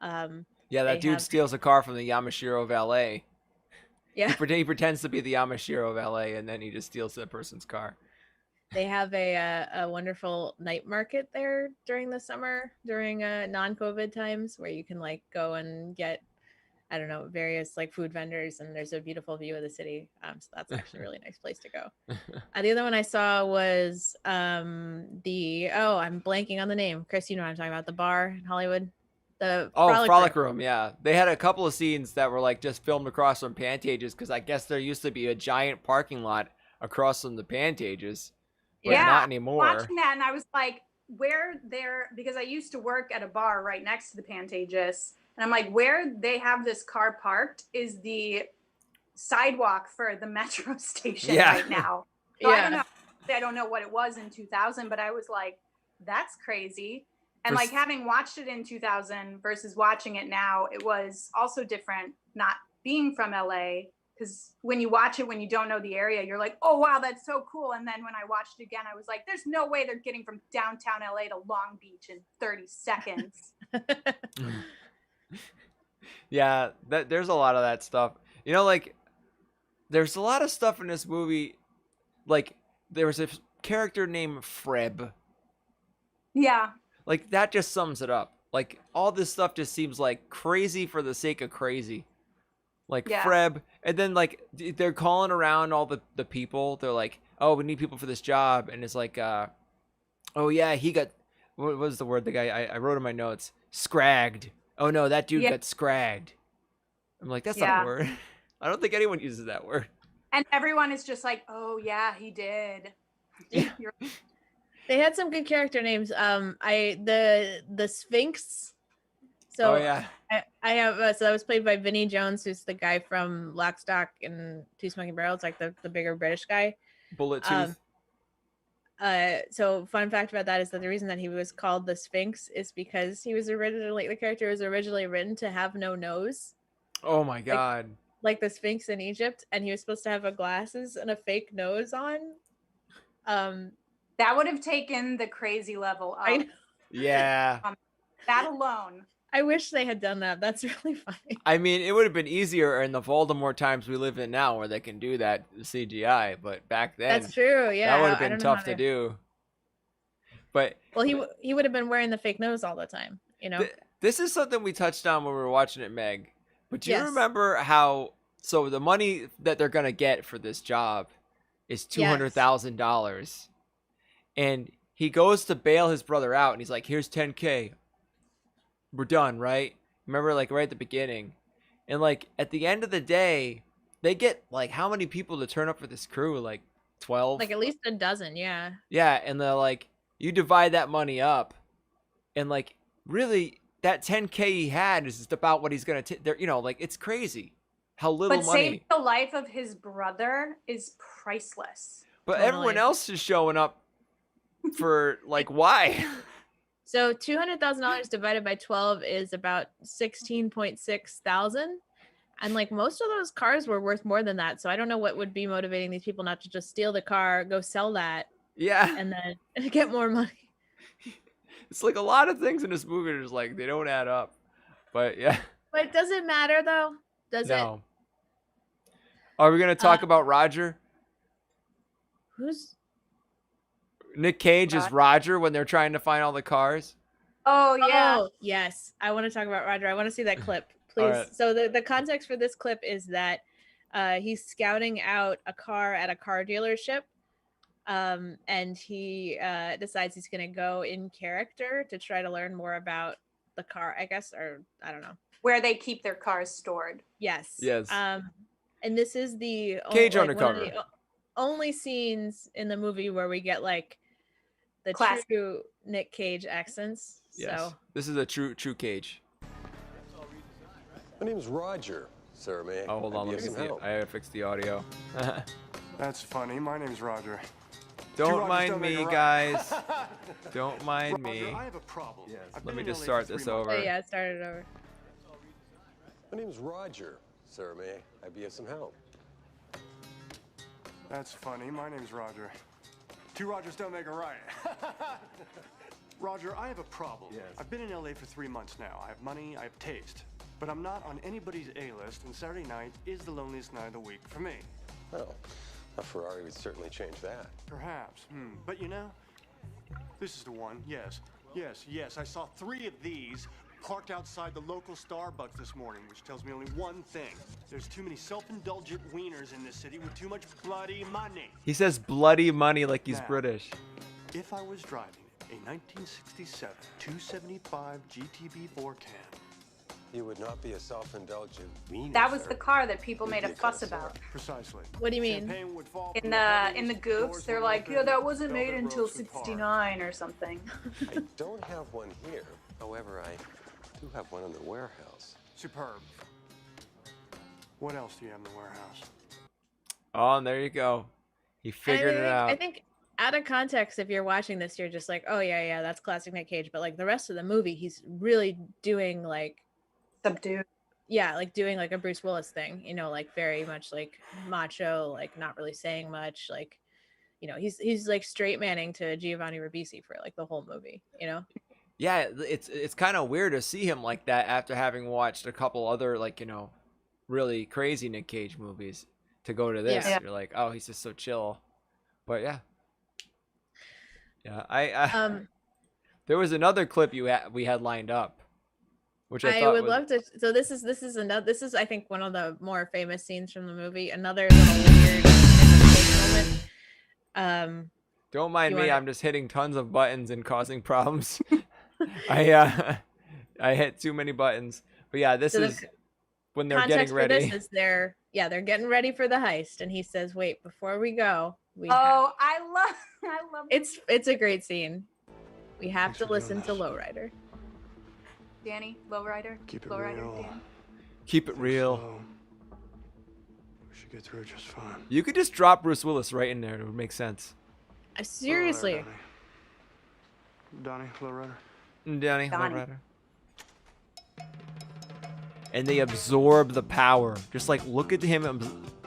Yeah, that dude steals a car from the Yamashiro valet. Yeah. He pretends to be the Yamashiro valet, and then he just steals that person's car. They have a wonderful night market there during the summer, during non-COVID times, where you can like go and get, I don't know, various like food vendors, and there's a beautiful view of the city. So that's actually a really nice place to go. The other one I saw was I'm blanking on the name. Chris, you know what I'm talking about? The bar in Hollywood. Frolic Room, yeah. They had a couple of scenes that were like just filmed across from Pantages because I guess there used to be a giant parking lot across from the Pantages, but not anymore. Watching that, and I was like, where there, because I used to work at a bar right next to the Pantages, and I'm like, where they have this car parked is the sidewalk for the metro station Yeah. right now. So I don't know what it was in 2000, but I was like, that's crazy. And like having watched it in 2000 versus watching it now, it was also different not being from LA. Because when you watch it, when you don't know the area, you're like, oh, wow, that's so cool. And then when I watched it again, I was like, there's no way they're getting from downtown LA to Long Beach in 30 seconds. Yeah, there's a lot of that stuff. You know, like, there's a lot of stuff in this movie. Like, there was a character named Freb. Yeah. Like, that just sums it up. Like, all this stuff just seems like crazy for the sake of crazy. Like, Freb, and then, like, they're calling around all the people. They're like, oh, we need people for this job. And it's like, oh, yeah, he got, what was the word? The guy, I wrote in my notes, scragged. Oh, no, that dude got scragged. I'm like, that's not a word. I don't think anyone uses that word. And everyone is just like, oh, yeah, he did. Yeah. They had some good character names. The Sphinx. So I have so that was played by Vinnie Jones, who's the guy from Lock, Stock, and Two Smoking Barrels, like the bigger British guy. Bullet Tooth. So fun fact about that is that the reason that he was called the Sphinx is because he was originally, the character was originally written to have no nose. Oh my god. Like the Sphinx in Egypt, and he was supposed to have a glasses and a fake nose on. That would have taken the crazy level up. Yeah. That alone. I wish they had done that. That's really funny. I mean, it would have been easier in the Voldemort times we live in now where they can do that CGI, but back then that's true. Yeah, that would have been tough to do. But well, he would have been wearing the fake nose all the time, you know. This is something we touched on when we were watching it, Meg. But do you remember how? So the money that they're gonna get for this job is $200,000, and he goes to bail his brother out, and he's like, "Here's $10K. We're done, right?" Remember, like right at the beginning, and like at the end of the day, they get like how many people to turn up for this crew? Like 12. Like at least a dozen, yeah. Yeah, and they're like, you divide that money up, and like really that $10K he had is just about what he's gonna take. You know, like it's crazy how little money. But saving the life of his brother is priceless. But everyone else is showing up for like why? So $200,000 divided by 12 is about 16.6 thousand. And like most of those cars were worth more than that. So I don't know what would be motivating these people not to just steal the car, go sell that. Yeah. And then get more money. It's like a lot of things in this movie are just like, they don't add up. But yeah. But does it matter though? Does it? Are we going to talk about Roger? Who's? Nic Cage is Roger when they're trying to find all the cars. Oh, yeah. Oh, yes. I want to talk about Roger. I want to see that clip, please. Right. So the context for this clip is that he's scouting out a car at a car dealership. And he decides he's going to go in character to try to learn more about the car, I guess, or I don't know. Where they keep their cars stored. Yes. Yes. And this is the Cage undercover. One of the only scenes in the movie where we get like the true Nic Cage accents. Yes. So this is a true Cage. My name's Roger, sir. May Oh, hold on. Let me see. I gotta fix the audio. That's funny. My name's Roger. Don't mind me, guys. Don't mind me. I have a problem. Yes. Let me just start this over. Oh, yeah, start it over. My name's Roger, sir. May I be of some help? That's funny. My name's Roger. Two Rogers don't make a right. Roger, I have a problem. Yes. I've been in LA for 3 months now. I have money, I have taste. But I'm not on anybody's A-list, and Saturday night is the loneliest night of the week for me. Well, a Ferrari would certainly change that. Perhaps. But you know, this is the one. Yes. I saw 3 of these parked outside the local Starbucks this morning, which tells me only one thing. There's too many self-indulgent wieners in this city with too much bloody money. He says bloody money like he's British. If I was driving a 1967 275 GTB4 cam, you would not be a self-indulgent wiener. That was the car that people made a fuss about. Precisely. What do you mean? In the Goofs, they're like, yeah, that wasn't made until '69 or something. I don't have one here. However, I do have one in the warehouse. Superb. What else do you have in the warehouse? Oh, and there you go. He figured it out. I think out of context, if you're watching this, you're just like, oh yeah, that's classic Nick Cage. But like the rest of the movie, he's really doing like Subdued. yeah, like doing like a Bruce Willis thing, you know, like very much like macho, like not really saying much, like, you know, he's like straight manning to Giovanni Ribisi for like the whole movie, you know? Yeah, it's kind of weird to see him like that after having watched a couple other like, you know, really crazy Nick Cage movies. To go to this, Yeah. you're like, oh, he's just so chill. But yeah. I there was another clip we had lined up, which I thought would was, love to. So this is I think one of the more famous scenes from the movie. Another little weird moment. don't mind me, wanna- I'm just hitting tons of buttons and causing problems. I hit too many buttons. But yeah, this So is when they're context getting ready. for this is they're getting ready for the heist, and he says, "Wait, before we go, I love it's a great scene. We have Thanks to for doing listen to this. Lowrider." Danny, Lowrider. Keep it Lowrider, real. Danny. Keep it real. So, we should get through it just fine. You could just drop Bruce Willis right in there. It would make sense. Seriously, Donnie, Lowrider. Danny, Donnie. Lowrider. And they absorb the power. Just like look at him,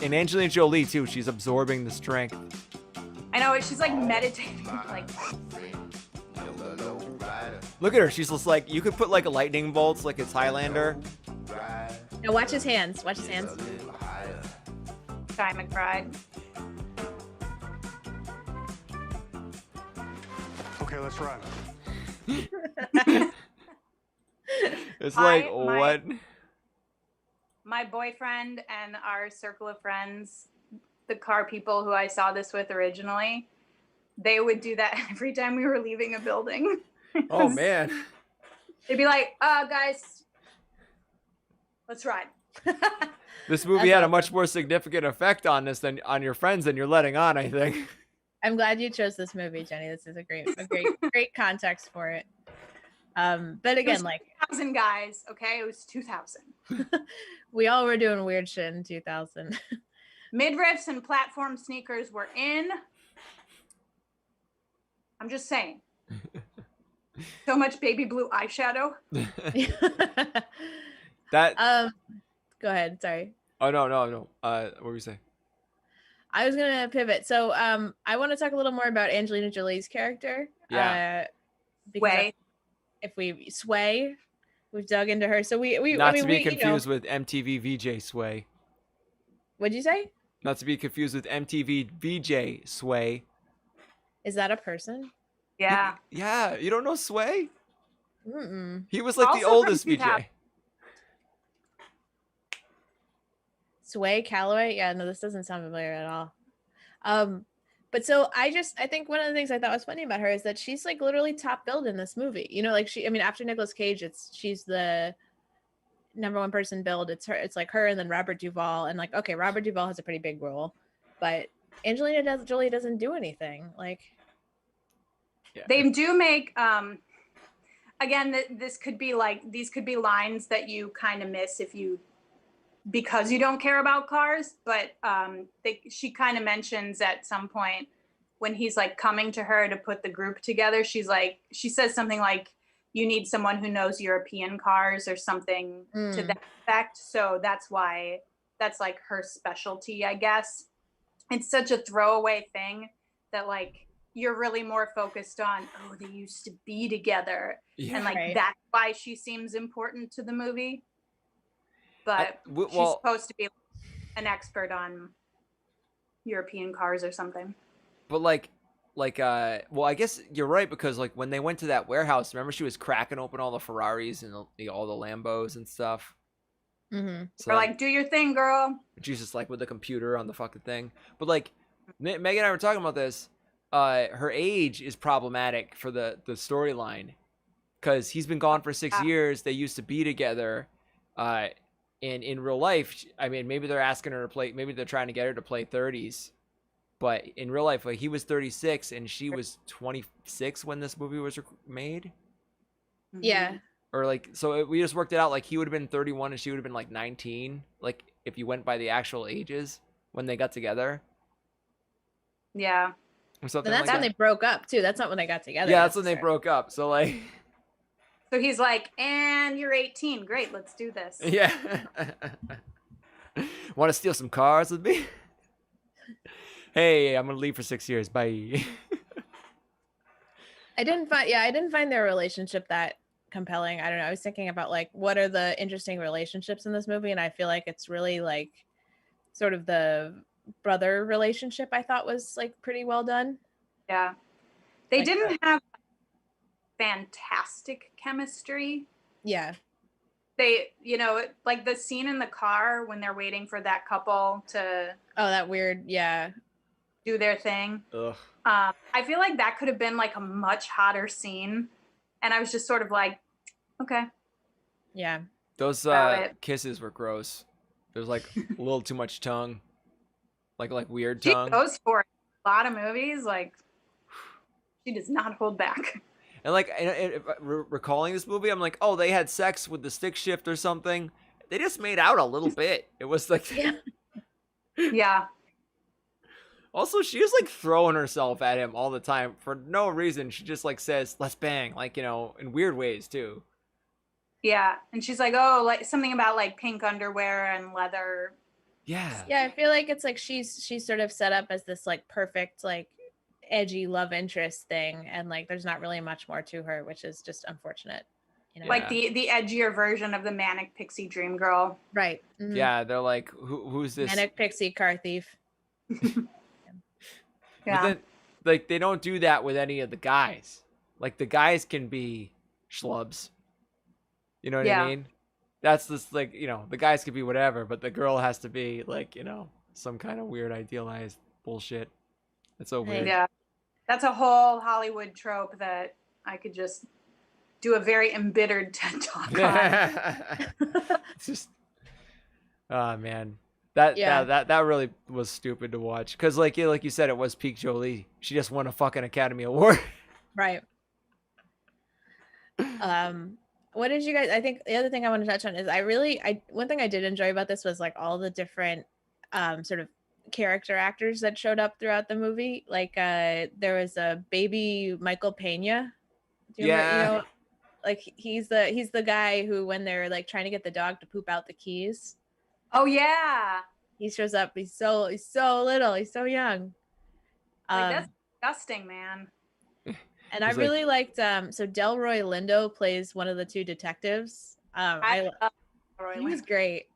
and Angelina Jolie too. She's absorbing the strength. I know, she's like meditating, like Look at her. She's just like, you could put like a lightning bolts, like it's Highlander. now watch his hands. Watch his hands. Guy McBride. Okay, let's run. It's I- like my- what? My boyfriend and our circle of friends, the car people who I saw this with originally, they would do that every time we were leaving a building. Oh man. They'd be like, guys, let's ride. This movie That's had a awesome. much more significant effect on this than on your friends than you're letting on, I think. I'm glad you chose this movie, Jenny. This is a great context for it. But again, like 2000 guys, okay? It was 2000. we all were doing weird shit in 2000. Midriffs and platform sneakers were in. I'm just saying. So much baby blue eyeshadow. That Go ahead. Sorry. Oh no. What were you saying? I was gonna pivot. So I want to talk a little more about Angelina Jolie's character. Yeah. Because Sway. if we Sway, we've dug into her. So we Not I mean, to be we, confused with MTV VJ Sway. What'd you say? Not to be confused with MTV VJ Sway. Is that a person? Yeah. Yeah, you don't know Sway? Mm-mm. He was like the Also from oldest 2000. VJ. Sway Calloway? Yeah, no, this doesn't sound familiar at all. But so I think one of the things I thought was funny about her is that she's like literally top billed in this movie. You know, like after Nicolas Cage, she's the number one person billed. It's like her and then Robert Duvall. And like, okay, Robert Duvall has a pretty big role, but Angelina Jolie doesn't do anything. Like, Yeah. They do make again, these could be lines that you kind of miss because you don't care about cars, but she kind of mentions at some point when he's like coming to her to put the group together, she says something like, you need someone who knows European cars or something to that effect. So that's why that's like her specialty, I guess. It's such a throwaway thing that like you're really more focused on, oh, they used to be together. Yeah. And like Right. that's why she seems important to the movie. But she's well, supposed to be an expert on European cars or something. but well, I guess you're right, because like when they went to that warehouse, remember she was cracking open all the Ferraris and all the Lambos and stuff. mm-hmm. So Or like, do your thing, girl. she's just like with the computer on the fucking thing. But like Megan and I were talking about this. Her age is problematic for the storyline, because he's been gone for 6 years. They used to be together. And in real life, I mean, maybe they're asking her to play, maybe they're trying to get her to play 30s. But in real life, like, he was 36 and she was 26 when this movie was made. Yeah. Or like, so we just worked it out. Like, he would have been 31 and she would have been like 19. Like, if you went by the actual ages when they got together. Yeah. Or something And that's like when that. they broke up too. That's not when they got together. Yeah, that's when they necessarily. broke up. So like, So he's like, and you're 18. Great, let's do this. yeah. Want to steal some cars with me? Hey, I'm gonna leave for 6 years. Bye. I didn't find their relationship that compelling. I don't know. I was thinking about like what are the interesting relationships in this movie, and I feel like it's really like sort of the brother relationship I thought was like pretty well done. Yeah. They Like didn't have fantastic chemistry. Yeah. They, like the scene in the car when they're waiting for that couple to Oh, that weird. Yeah. do their thing. Ugh. I feel like that could have been like a much hotter scene. And I was just sort of like, okay. Yeah. Those About it. kisses were gross. There's like a little too much tongue, like weird She tongue. goes for it. A lot of movies, like, she does not hold back. And like, recalling this movie, I'm like, oh, they had sex with the stick shift or something. They just made out a little bit. It was like, Yeah. Yeah. Also, she was like throwing herself at him all the time for no reason. She just like says, "Let's bang," like, in weird ways too. Yeah. And she's like, oh, like something about like pink underwear and leather. Yeah. Yeah, I feel like it's like she's sort of set up as this like perfect like edgy love interest thing, and like there's not really much more to her, which is just unfortunate. Like the edgier version of the manic pixie dream girl. Right. Mhm. Yeah, they're like, who's this? Manic pixie car thief. But then, like, they don't do that with any of the guys. Like, the guys can be schlubs. You know what I mean? That's just like, the guys could be whatever, but the girl has to be like, some kind of weird idealized bullshit. It's so weird. Yeah. That's a whole Hollywood trope that I could just do a very embittered TED talk on. It's just, oh man, that really was stupid to watch. Because like you said, it was peak Jolie. She just won a fucking Academy Award. Right. What did you guys? I think the other thing I want to touch on is one thing I did enjoy about this was like all the different sort of character actors that showed up throughout the movie. Like there was a baby Michael Pena. Do you remember, like he's the guy who, when they're like trying to get the dog to poop out the keys. Oh yeah. He shows up. He's so little. He's so young. Like, that's disgusting, man. And I really liked so Delroy Lindo plays one of the two detectives. I love he was great.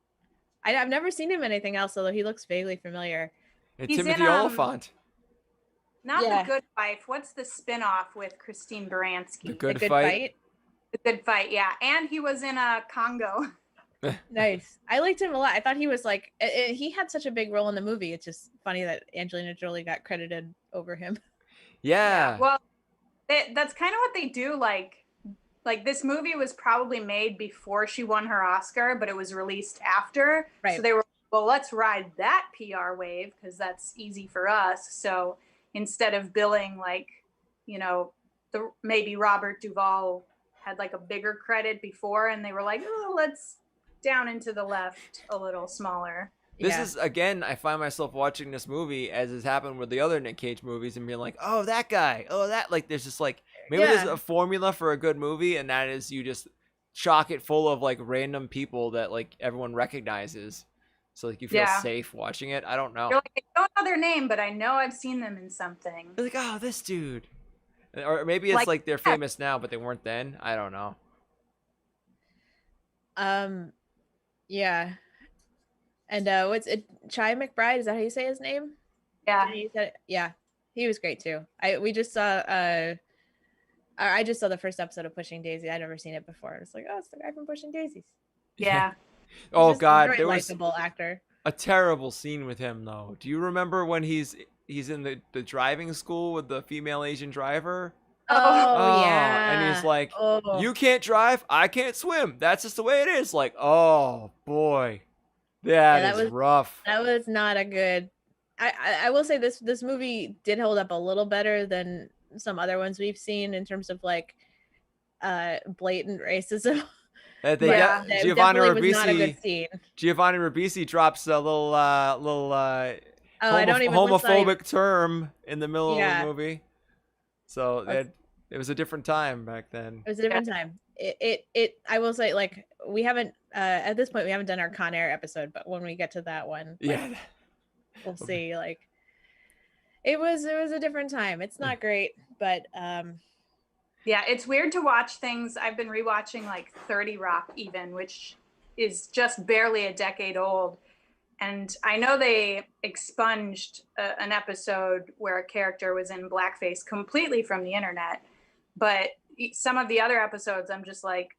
I've never seen him in anything else, although he looks vaguely familiar. And Timothy Oliphant. Not The Good Wife. What's the spinoff with Christine Baranski? The Good Fight. The Good Fight, yeah. And he was in Congo. Nice. I liked him a lot. I thought he was like, he had such a big role in the movie. It's just funny that Angelina Jolie got credited over him. Yeah. Well, that's kind of what they do. Like this movie was probably made before she won her Oscar, but it was released after. Right. So they were, well, let's ride that PR wave because that's easy for us. So instead of billing like, maybe Robert Duvall had like a bigger credit before, and they were like, oh, let's down into the left a little smaller. This is, again, I find myself watching this movie as has happened with the other Nic Cage movies and being like, oh, that guy. Oh, that. Like, there's just like, maybe there's a formula for a good movie, and that is you just chock it full of like random people that like everyone recognizes. So like you feel safe watching it. I don't know. You're like, I don't know their name, but I know I've seen them in something. They're like, oh, this dude. Or maybe it's like they're famous now, but they weren't then. I don't know. Yeah. And what's it? Chai McBride, is that how you say his name? Yeah. Yeah. He was great too. I just saw the first episode of Pushing Daisy. I'd never seen it before. I was like, oh, it's the guy from Pushing Daisies. Yeah. Oh God, there was actor. A terrible scene with him though. Do you remember when he's in the driving school with the female Asian driver? Oh yeah. And he's like, you can't drive, I can't swim. That's just the way it is. Like, oh boy. That is rough. That was not a good. I will say this movie did hold up a little better than some other ones we've seen in terms of like blatant racism. Yeah, it Giovanni definitely was not a good Ribisi. scene. Giovanni Ribisi drops a little I don't even what's that even- homophobic term in the middle of the Yeah. movie. So it was a different time back then. It was a different time. I will say, like, we haven't at this point we haven't done our Con Air episode, but when we get to that one, like, Yeah. we'll see. Like, it was a different time. It's not great, but Yeah, it's weird to watch things. I've been rewatching like 30 Rock even, which is just barely a decade old. And I know they expunged an episode where a character was in blackface completely from the internet, but some of the other episodes, I'm just like,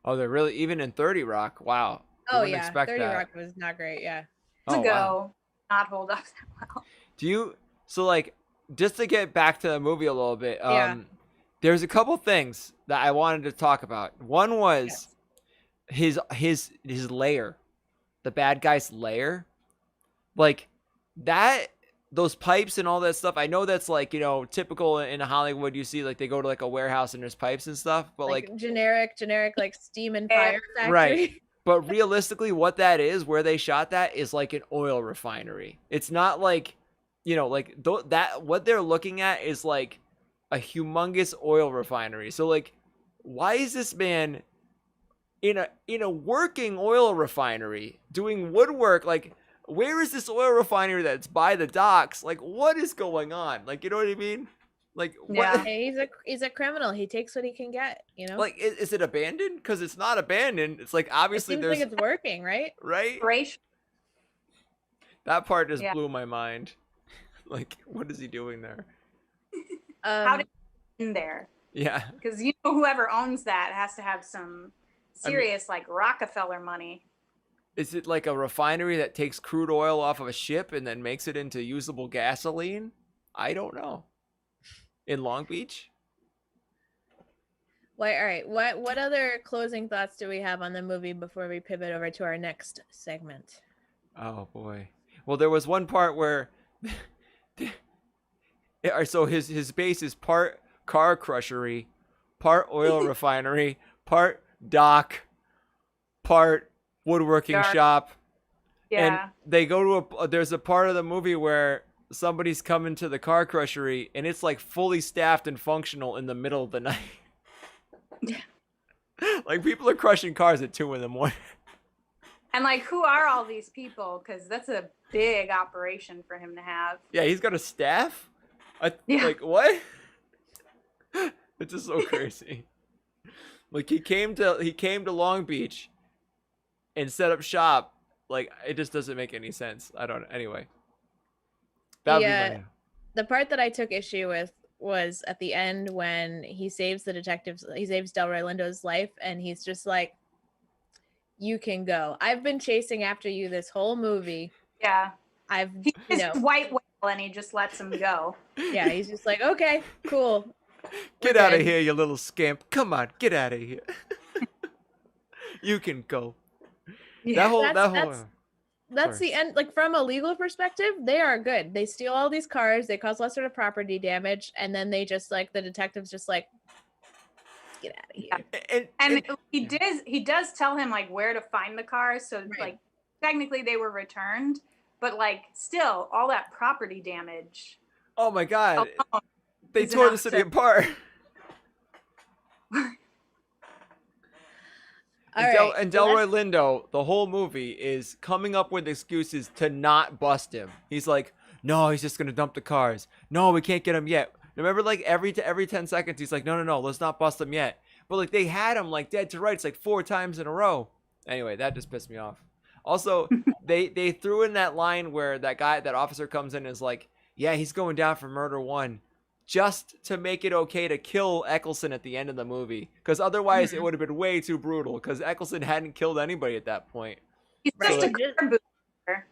Oh, they're really even in 30 Rock. Wow. You oh wouldn't yeah, expect 30 that. Rock was not great. Yeah. Oh, ago, wow. not hold up that well. So like just to get back to the movie a little bit, Yeah. there's a couple things that I wanted to talk about. One was his lair, the bad guy's lair, like that, those pipes and all that stuff. I know that's like, you know, typical in Hollywood. You see like they go to like a warehouse and there's pipes and stuff, but like generic like steam and fire factory. right. But realistically, what that is, where they shot that, is like an oil refinery. It's not like, you know, like that. What they're looking at is like a humongous oil refinery. So like, why is this man in a working oil refinery doing woodwork? Like, where is this oil refinery that's by the docks? Like, what is going on? Like, you know what I mean? Like, Yeah. Hey, he's a criminal. He takes what he can get, you know? Like, is it abandoned? Because it's not abandoned. It's like, obviously it seems there's like it's working, right? right. Racial. That part just Yeah. blew my mind. Like, what is he doing there? How did he get in there? Yeah. Because you know whoever owns that has to have some serious like Rockefeller money. Is it like a refinery that takes crude oil off of a ship and then makes it into usable gasoline? I don't know. In Long Beach? All right. What other closing thoughts do we have on the movie before we pivot over to our next segment? Oh boy. Well, there was one part where so his base is part car crushery, part oil refinery, part dock, part woodworking shop. Yeah. And they go to there's a part of the movie where somebody's coming to the car crushery and it's like fully staffed and functional in the middle of the night. Like people are crushing cars at 2 a.m. And like, who are all these people? Because that's a big operation for him to have. Yeah, he's got a staff. Yeah. Like what? It's just so crazy. Like he came to Long Beach and set up shop. Like it just doesn't make any sense. I don't. Anyway. The part that I took issue with was at the end when he saves Delroy Lindo's life, and he's just like, "You can go. I've been chasing after you this whole movie. Yeah. He's white whale and he just lets him go. Yeah, he's just like, okay, cool. Get out of here, you little scamp. Come on, get out of here. You can go." Yeah. That's the end. Like from a legal perspective, they are good. They steal all these cars, they cause lesser to property damage, and then they just like the detectives just like get out of here. And he does tell him like where to find the cars, so like technically they were returned, but like still all that property damage. Oh my god. They tore the city apart. And Delroy Lindo, the whole movie is coming up with excuses to not bust him. He's like, no, he's just gonna dump the cars. No, we can't get him yet. Remember, like every 10 seconds, he's like, no, let's not bust him yet. But like they had him like dead to rights like 4 times in a row. Anyway, that just pissed me off. Also, they threw in that line where that officer comes in and is like, yeah, he's going down for murder 1. Just to make it okay to kill Eccleston at the end of the movie. Because otherwise it would have been way too brutal. Because Eccleston hadn't killed anybody at that point. He's just a car booster.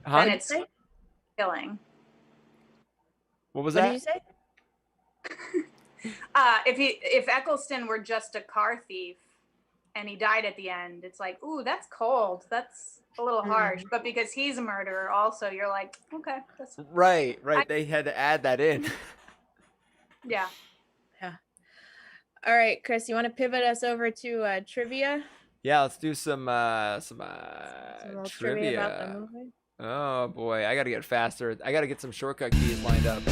Huh? And it's killing. What was What that? did you say? If Eccleston were just a car thief and he died at the end, it's like, ooh, that's cold. That's a little harsh. But because he's a murderer also, you're like, okay. That's Right. They had to add that in. Yeah. All right, Chris, you want to pivot us over to trivia? Yeah, let's do some Some little trivia about the movie. Oh boy, I gotta get faster. I gotta get some shortcut keys lined up.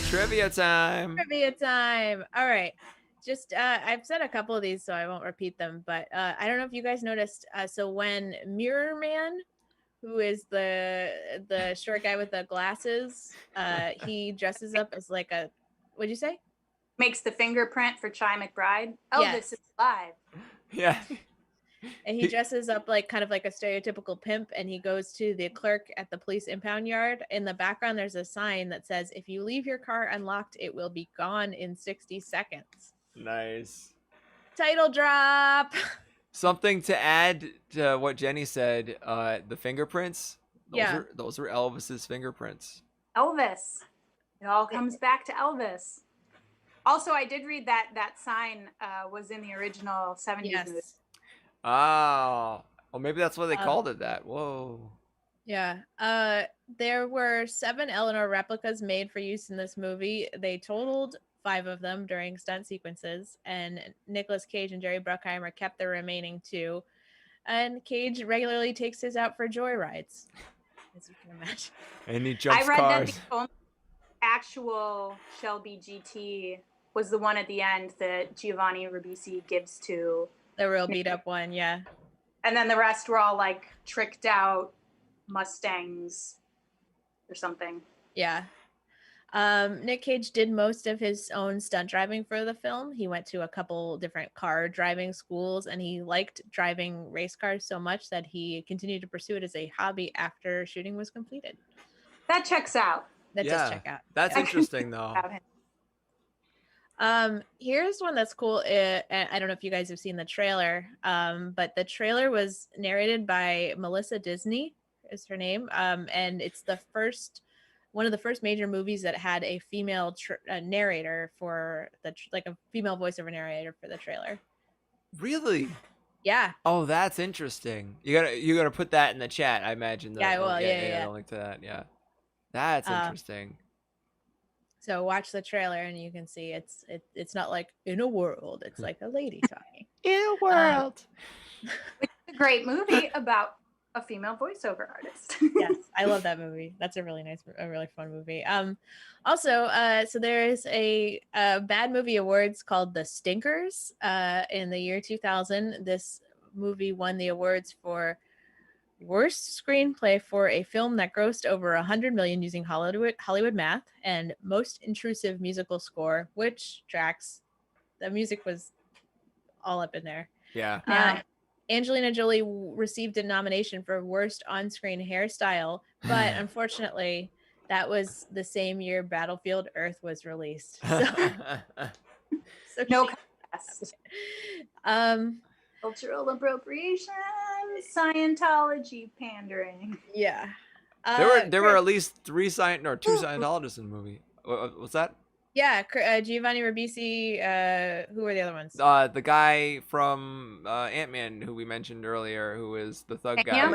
Trivia time. Trivia time. All right. Just I've said a couple of these, so I won't repeat them. But I don't know if you guys noticed. So when Mirror Man, who is the short guy with the glasses, he dresses up as like a. What'd you say? Makes the fingerprint for Chi McBride. Elvis Yes. is alive. Yeah. And he dresses up like kind of like a stereotypical pimp, and he goes to the clerk at the police impound yard. In the background, there's a sign that says, "If you leave your car unlocked, it will be gone in 60 seconds." Nice. Title drop. Something to add to what Jenny said, the fingerprints. Those are Elvis's fingerprints. Elvis. It all comes back to Elvis. Also, I did read that sign was in the original 70s movie. Oh, well, maybe that's why they called it that. Whoa. Yeah. There were 7 Eleanor replicas made for use in this movie. They totaled 5 of them during stunt sequences, and Nicolas Cage and Jerry Bruckheimer kept the remaining 2. And Cage regularly takes his out for joyrides, as you can imagine. And he jumps I read cars. that the only actual Shelby GT was the one at the end that Giovanni Ribisi gives to. The real beat up one, yeah. And then the rest were all like tricked out Mustangs or something. Yeah. Nic Cage did most of his own stunt driving for the film. He went to a couple different car driving schools, and he liked driving race cars so much that he continued to pursue it as a hobby after shooting was completed. That checks out. That does check out. That's interesting, though. Here's one that's cool. I don't know if you guys have seen the trailer, but the trailer was narrated by Melissa Disney, is her name, and it's one of the first major movies that had a female narrator for like a female voiceover narrator for the trailer. Really? Yeah. Oh, that's interesting. You gotta put that in the chat. I imagine. Yeah, well, yeah. The link to that. Yeah, that's interesting. So watch the trailer and you can see it's not like in a world. It's like a lady talking. In a world. Which is a great movie about a female voiceover artist. Yes, I love that movie. That's a really fun movie. Also, so there is a bad movie awards called the Stinkers. In the year 2000, this movie won the awards for worst screenplay for a film that grossed over 100 million using Hollywood math, and most intrusive musical score, which tracks. The music was all up in there. Yeah. Angelina Jolie received a nomination for worst on-screen hairstyle, but unfortunately, that was the same year Battlefield Earth was released. So no contest. Cultural appropriation, Scientology pandering. Yeah. There were at least two Scientologists in the movie. What's that? Yeah, Giovanni Ribisi. Who were the other ones? The guy from Ant-Man who we mentioned earlier, who is the thug guy.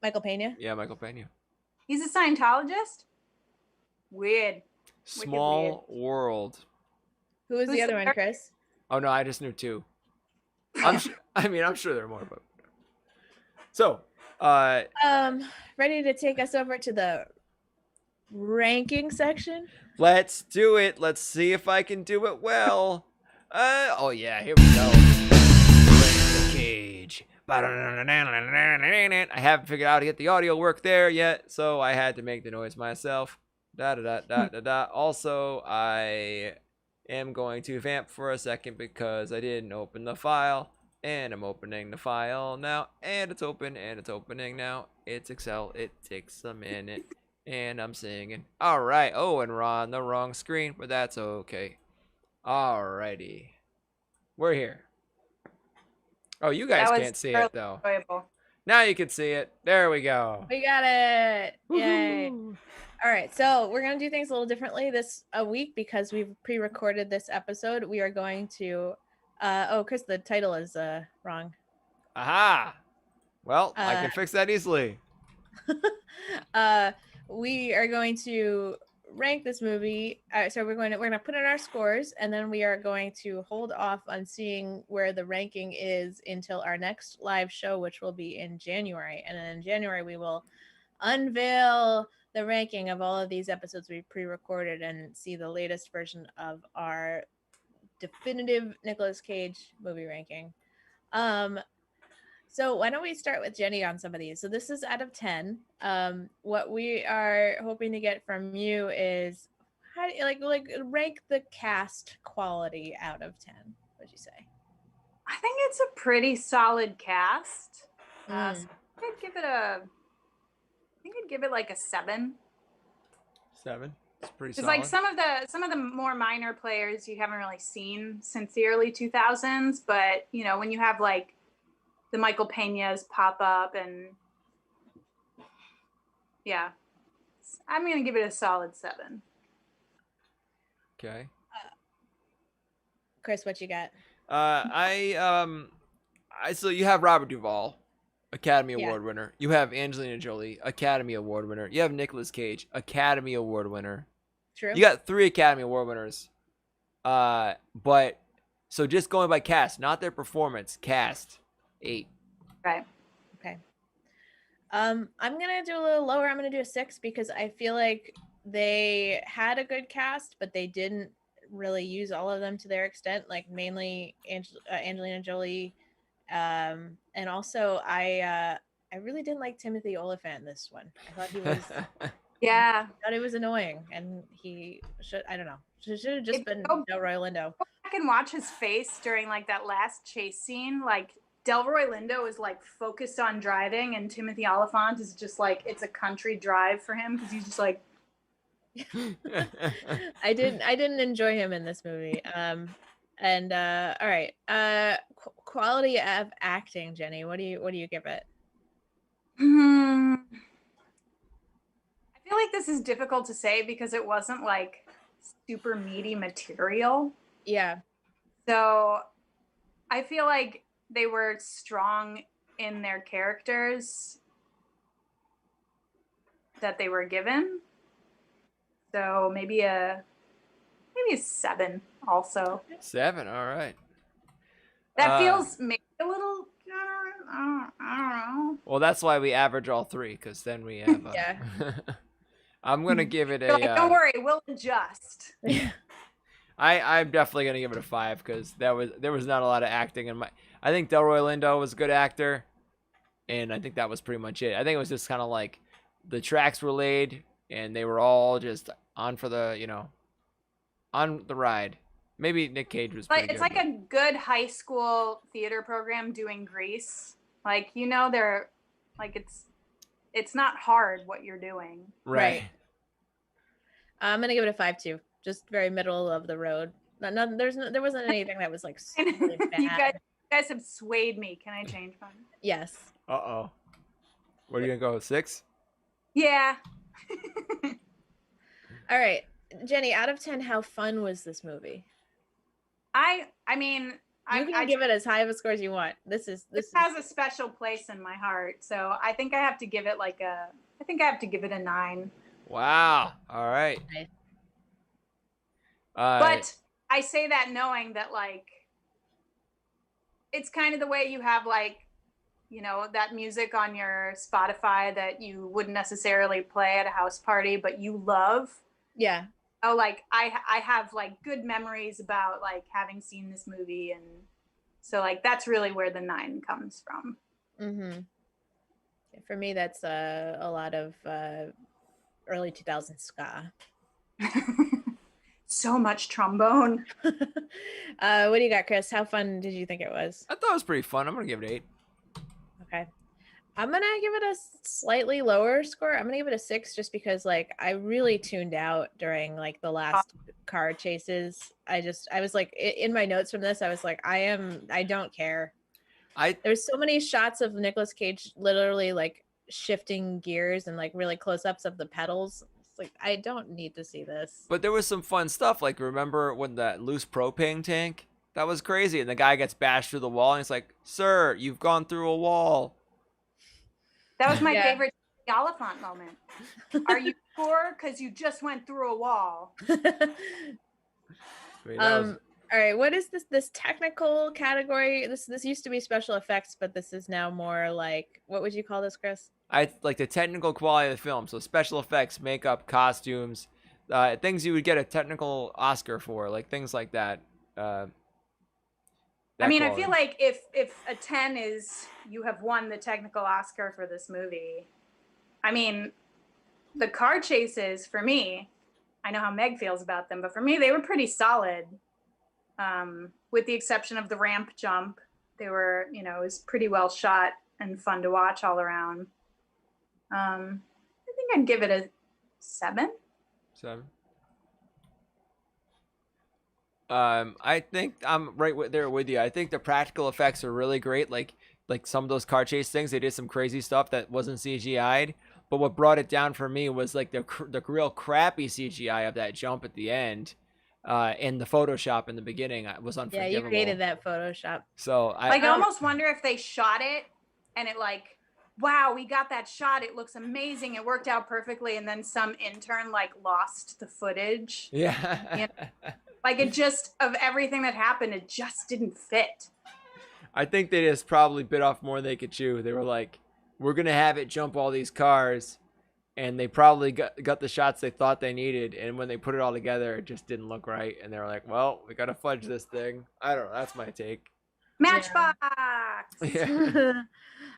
Michael Pena. Yeah, Michael Pena. He's a Scientologist? Weird. Small world. Who was the other one, Chris? Oh no, I just knew 2. I'm sure there are more, but so ready to take us over to the ranking section? Let's do it. Let's see if I can do it well. Oh yeah, here we go. Nic Cage. I haven't figured out how to get the audio work there yet, so I had to make the noise myself. Also, I am going to vamp for a second because I didn't open the file, and I'm opening the file now, and it's open, and it's opening now. It's Excel. It takes a minute, and I'm singing. All right. Oh, and we're on the wrong screen, but that's okay. Alrighty, we're here. Oh, you guys can't see it though. Enjoyable. Now you can see it. There we go. We got it. Yay. All right, so we're going to do things a little differently this week because we've pre-recorded this episode. We are going to Chris, the title is wrong. Aha. Well, I can fix that easily. We are going to rank this movie. So we're gonna put in our scores, and then we are going to hold off on seeing where the ranking is until our next live show, which will be in January. And then in January we will unveil the ranking of all of these episodes we pre-recorded and see the latest version of our definitive Nicolas Cage movie ranking. So why don't we start with Jenni on some of these? So this is out of 10. What we are hoping to get from you is how do you, like rank the cast quality out of 10. What'd you say? I think it's a pretty solid cast. So Mm. I'd give it a. I think I'd give it like a 7. 7. It's pretty Because solid. like some of the more minor players you haven't really seen since the early 2000s, but you know when you have like the Michael Peñas pop up and yeah, I'm gonna give it a solid 7. Okay. Chris, what you got? So you have Robert Duvall, Academy Yeah. Award winner. You have Angelina Jolie, Academy Award winner. You have Nicolas Cage, Academy Award winner. True. You got 3 Academy Award winners. But so just going by cast, not their performance, cast 8. Right. Okay. I'm gonna do a little lower. I'm gonna do a 6 because I feel like they had a good cast, but they didn't really use all of them to their extent. Like mainly Angelina Jolie, and also I really didn't like Timothy Olyphant in this one. I thought he was Yeah. thought he was annoying, and he should I don't know should have just If been you go Delroy Lindo. back and watch his face during like that last chase scene, like Delroy Lindo is like focused on driving, and Timothy Olyphant is just like it's a country drive for him because he's just like. I didn't enjoy him in this movie. And all right. Quality of acting, Jenni. What do you give it? I feel like this is difficult to say because it wasn't like super meaty material. Yeah. So I feel like they were strong in their characters that they were given. So maybe a 7 also. 7. All right. That feels maybe a little I don't know. Well, that's why we average all 3, because then we have. Yeah. I'm gonna give it You're like, a. don't worry, we'll adjust. I'm definitely gonna give it a 5 because there was not a lot of acting in my. I think Delroy Lindo was a good actor, and I think that was pretty much it. I think it was just kind of like the tracks were laid, and they were all just on for the on the ride. Maybe Nic Cage was pretty Like it's good, like a good high school theater program doing Grease. Like they're like it's not hard what you're doing. right. I'm gonna give it a 5 too. Just very middle of the road. There wasn't anything that was like really bad. You guys have swayed me. Can I change mine? Yes. Uh-oh. What are you gonna go with, 6? Yeah. All right, Jenni. Out of 10, how fun was this movie? I mean You can give it as high of a score as you want. This has a special place in my heart. So I think I have to give it a 9. Wow. All right. Nice. But I say that knowing that like it's kind of the way you have like that music on your Spotify that you wouldn't necessarily play at a house party but you love. Yeah. Oh, like I have like good memories about like having seen this movie, and so like that's really where the 9 comes from. Mm-hmm. For me, that's a lot of early 2000s ska. So much trombone. What do you got, Chris? How fun did you think it was? I thought it was pretty fun. I'm gonna give it 8. Okay. I'm gonna give it a slightly lower score. I'm gonna give it a 6 just because like I really tuned out during like the last car chases. I was like in my notes from this, I was like, I don't care. There's so many shots of Nicolas Cage literally like shifting gears and like really close-ups of the pedals. It's like I don't need to see this. But there was some fun stuff. Like remember when that loose propane tank? That was crazy. And the guy gets bashed through the wall and he's like, "Sir, you've gone through a wall." That was my favorite Oliphant moment. Are you sure? Because you just went through a wall. I mean, that was- All right, what is this technical category? This used to be special effects, but this is now more like, what would you call this, Chris? I like the technical quality of the film. So special effects, makeup, costumes, things you would get a technical Oscar for, like things like that. I mean, quality. I feel like if a 10 is you have won the technical Oscar for this movie, I mean, the car chases for me, I know how Meg feels about them, but for me, they were pretty solid. With the exception of the ramp jump, they were, it was pretty well shot and fun to watch all around. I think I'd give it a 7. 7. I think I'm there with you. I think the practical effects are really great. Like some of those car chase things, they did some crazy stuff that wasn't CGI'd. But what brought it down for me was like the real crappy CGI of that jump at the end, and the Photoshop in the beginning was unforgivable. Yeah, you hated that Photoshop. So I almost wonder if they shot it and it like, wow, we got that shot. It looks amazing. It worked out perfectly. And then some intern like lost the footage. Yeah. Like it just, of everything that happened, it just didn't fit. I think they just probably bit off more than they could chew. They were like, we're going to have it jump all these cars. And they probably got the shots they thought they needed. And when they put it all together, it just didn't look right. And they were like, well, we got to fudge this thing. I don't know. That's my take. Matchbox. Yeah.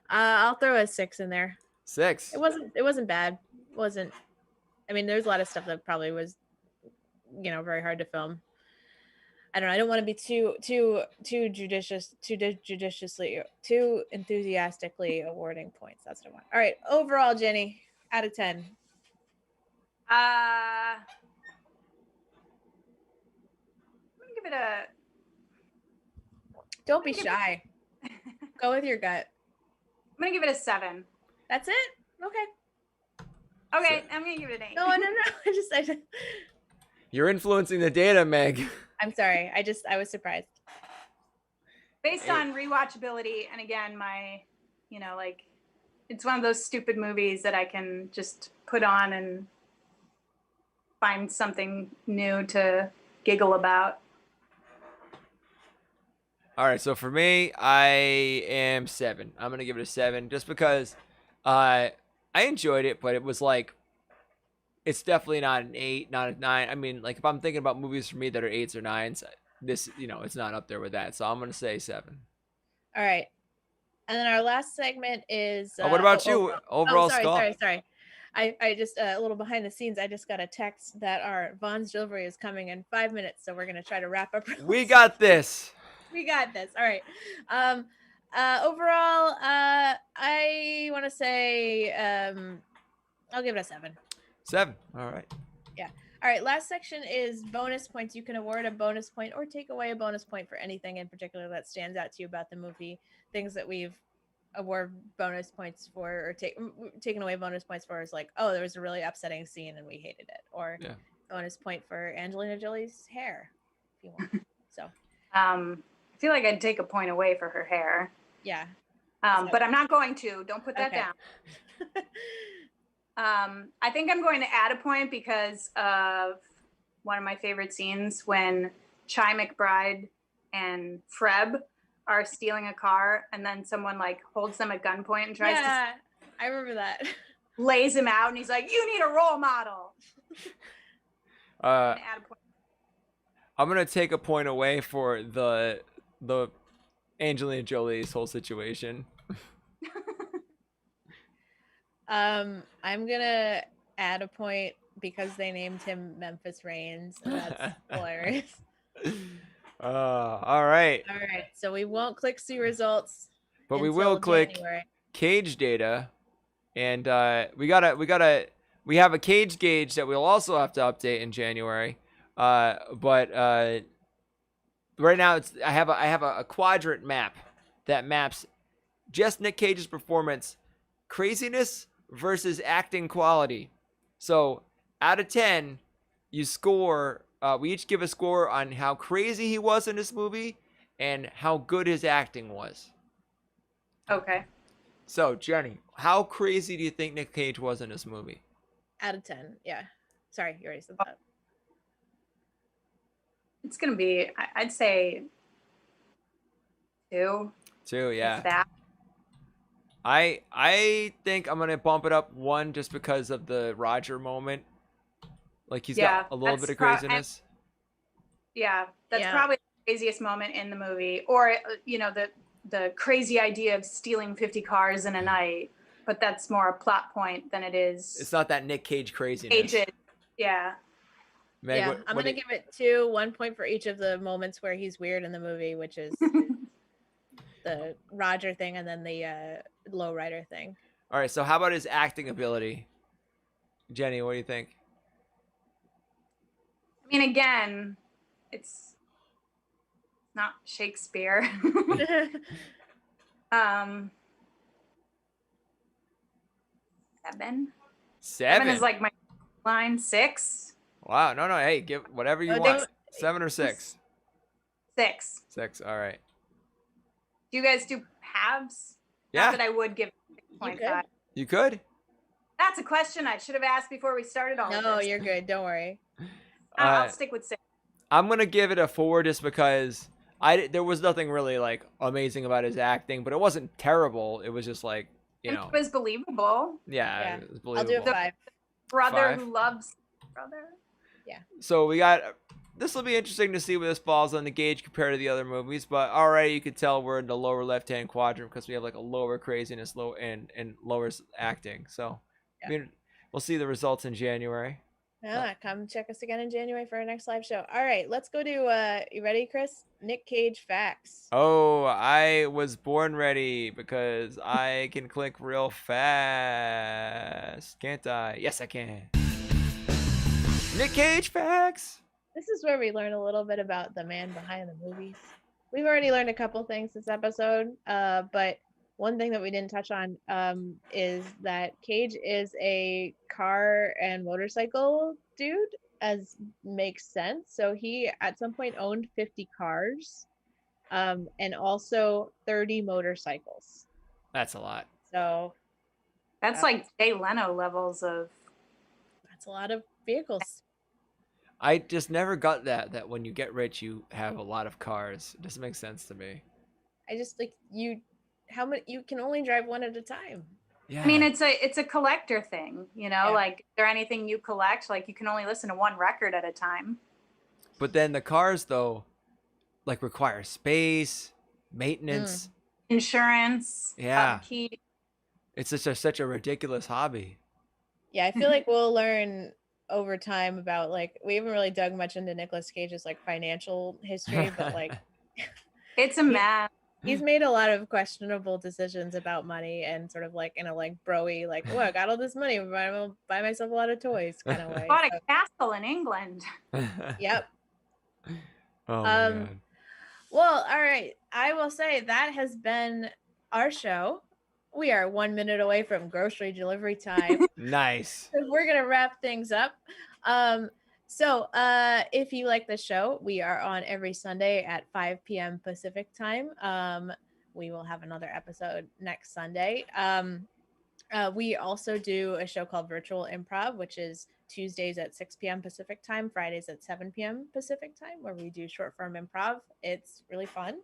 I'll throw a 6 in there. 6. It wasn't bad. It wasn't. I mean, there's a lot of stuff that probably was, very hard to film. I don't know. I don't want to be too enthusiastically awarding points. That's what I want. All right. Overall, Jenny, out of 10. I'm gonna give it a. Don't be shy. Go with your gut. I'm gonna give it a 7. That's it? Okay. Okay, I'm gonna give it an 8. No. I just You're influencing the data, Meg. I'm sorry. I was surprised. Based on rewatchability, and again, my, it's one of those stupid movies that I can just put on and find something new to giggle about. All right, so for me, I am 7. I'm gonna give it a 7, just because I enjoyed it, but it was like, it's definitely not an 8, not a 9. I mean, like if I'm thinking about movies for me that are 8s or 9s, this, it's not up there with that. So I'm gonna say 7. All right, and then our last segment is. What about you? Overall score? Sorry. I just a little behind the scenes. I just got a text that our Vaughn's Delivery is coming in 5 minutes, so we're gonna try to wrap up. We got this. We got this. All right. Overall, I want to say I'll give it a 7. 7. All right. Yeah. All right. Last section is bonus points. You can award a bonus point or take away a bonus point for anything in particular that stands out to you about the movie. Things that we've award bonus points for or taken away bonus points for is like, oh, there was a really upsetting scene and we hated it. Or bonus point for Angelina Jolie's hair, if you want. So. I feel like I'd take a point away for her hair. Yeah. But I'm not going to. Don't put that down. I think I'm going to add a point because of one of my favorite scenes when Chi McBride and Freb are stealing a car and then someone like holds them at gunpoint and tries to I remember that. Lays him out and he's like, you need a role model. I'm gonna take a point away for the Angelina Jolie's whole situation. I'm gonna add a point because they named him Memphis Reigns, and that's hilarious. All right. All right, so we won't click see results, but we will click January. Cage data, and we have a Cage gauge that we'll also have to update in January. But right now I have a quadrant map that maps just Nic Cage's performance, craziness versus acting quality. So out of 10, you score. We each give a score on how crazy he was in this movie and how good his acting was. Okay. So, Jenny, how crazy do you think Nic Cage was in this movie? Out of 10. Yeah. Sorry, you already said that. It's gonna be, I'd say 2. 2, yeah. If that. I think I'm gonna bump it up 1 just because of the Roger moment. Like he's got a little bit of craziness. That's probably the craziest moment in the movie, or the crazy idea of stealing 50 cars in a night. But that's more a plot point than it is. It's not that Nic Cage craziness. Yeah. Meg, yeah, I'm gonna give it 2, 1 point for each of the moments where he's weird in the movie, which is the Roger thing and then the lowrider thing. All right, so how about his acting ability? Jenny, what do you think? I mean, again, it's not Shakespeare. 7. 7 is like my line. 6. Wow, no, hey, give whatever you want. 7 or 6? 6. 6, all right. Do you guys do halves? Yeah. Not that I would give 6.5. You could? That's a question I should have asked before we started all of this. No, you're good. Don't worry. I'll stick with 6. I'm gonna give it a 4 just because there was nothing really like amazing about his acting, but it wasn't terrible. It was just like, it was believable. Yeah, it was believable. I'll do a 5. Brother who loves brother. Yeah. So this will be interesting to see where this falls on the gauge compared to the other movies, but already you could tell we're in the lower left-hand quadrant because we have like a lower craziness, and lower acting. So I mean, we'll see the results in January. Yeah, come check us again in January for our next live show. All right, let's go to you ready, Chris? Nic Cage facts. Oh, I was born ready because I can click real fast. Can't I? Yes, I can. Nic Cage facts. This is where we learn a little bit about the man behind the movies. We've already learned a couple things this episode, but one thing that we didn't touch on is that Cage is a car and motorcycle dude, as makes sense. So he at some point owned 50 cars and also 30 motorcycles. That's a lot. So that's like Jay Leno levels of. That's a lot of vehicles. I just never got that when you get rich, you have a lot of cars. It doesn't make sense to me. I just how many you can only drive one at a time. Yeah. I mean, it's a collector thing, like is there anything you collect? Like you can only listen to one record at a time. But then the cars though, like require space, maintenance, insurance, upkeep. It's such a ridiculous hobby. Yeah, I feel like we'll learn over time about we haven't really dug much into Nicolas Cage's financial history, but it's a mess. He's made a lot of questionable decisions about money and sort of in a broy, oh, I got all this money, I'll buy myself a lot of toys kind of way. Bought a castle in England. Yep. Oh my God. Well, all right. I will say that has been our show. We are 1 minute away from grocery delivery time. Nice. So we're gonna wrap things up. So if you like the show, we are on every Sunday at 5 p.m. Pacific time. We will have another episode next Sunday. We also do a show called Virtual Improv, which is Tuesdays at 6 p.m. Pacific time, Fridays at 7 p.m. Pacific time, where we do short form improv. It's really fun.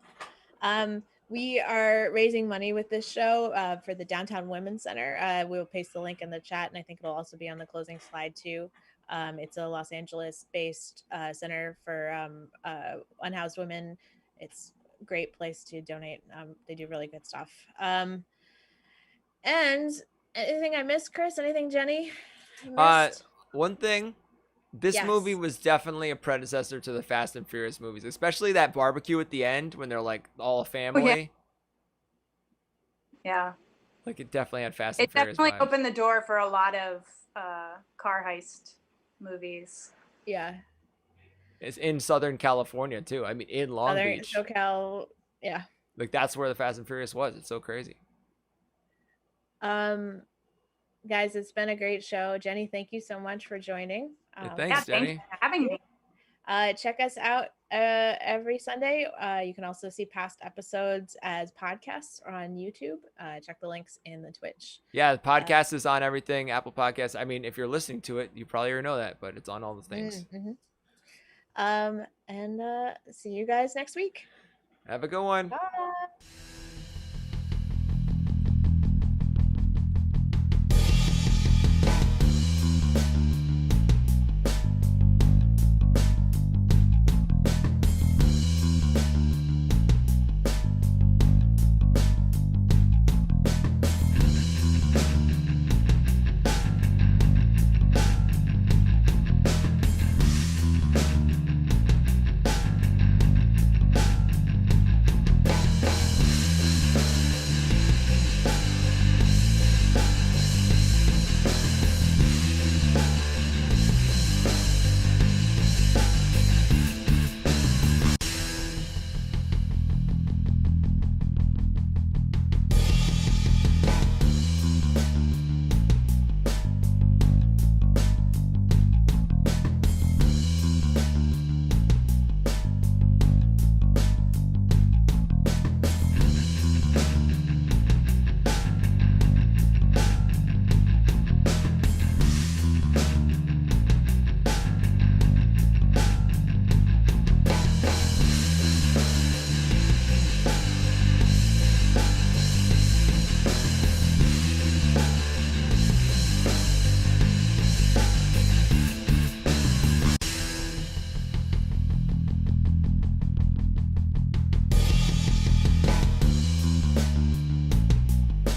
We are raising money with this show for the Downtown Women's Center. We will paste the link in the chat, and I think it'll also be on the closing slide too. It's a Los Angeles-based center for unhoused women. It's a great place to donate. They do really good stuff. And anything I missed, Chris? Anything, Jenny? One thing. This movie was definitely a predecessor to the Fast and Furious movies, especially that barbecue at the end when they're all a family. Yeah. It definitely had Fast and Furious. It definitely opened the door for a lot of car heist movies. Yeah. It's in Southern California too. I mean, in Long Beach. SoCal, yeah. That's where the Fast and Furious was. It's so crazy. Guys, it's been a great show. Jenny, thank you so much for joining. Thanks, Jenny. Thanks for having me. Check us out every Sunday. You can also see past episodes as podcasts on YouTube. Check the links in the Twitch. Yeah, the podcast is on everything. Apple Podcasts. I mean, if you're listening to it, you probably already know that, but it's on all the things. And see you guys next week. Have a good one. Bye.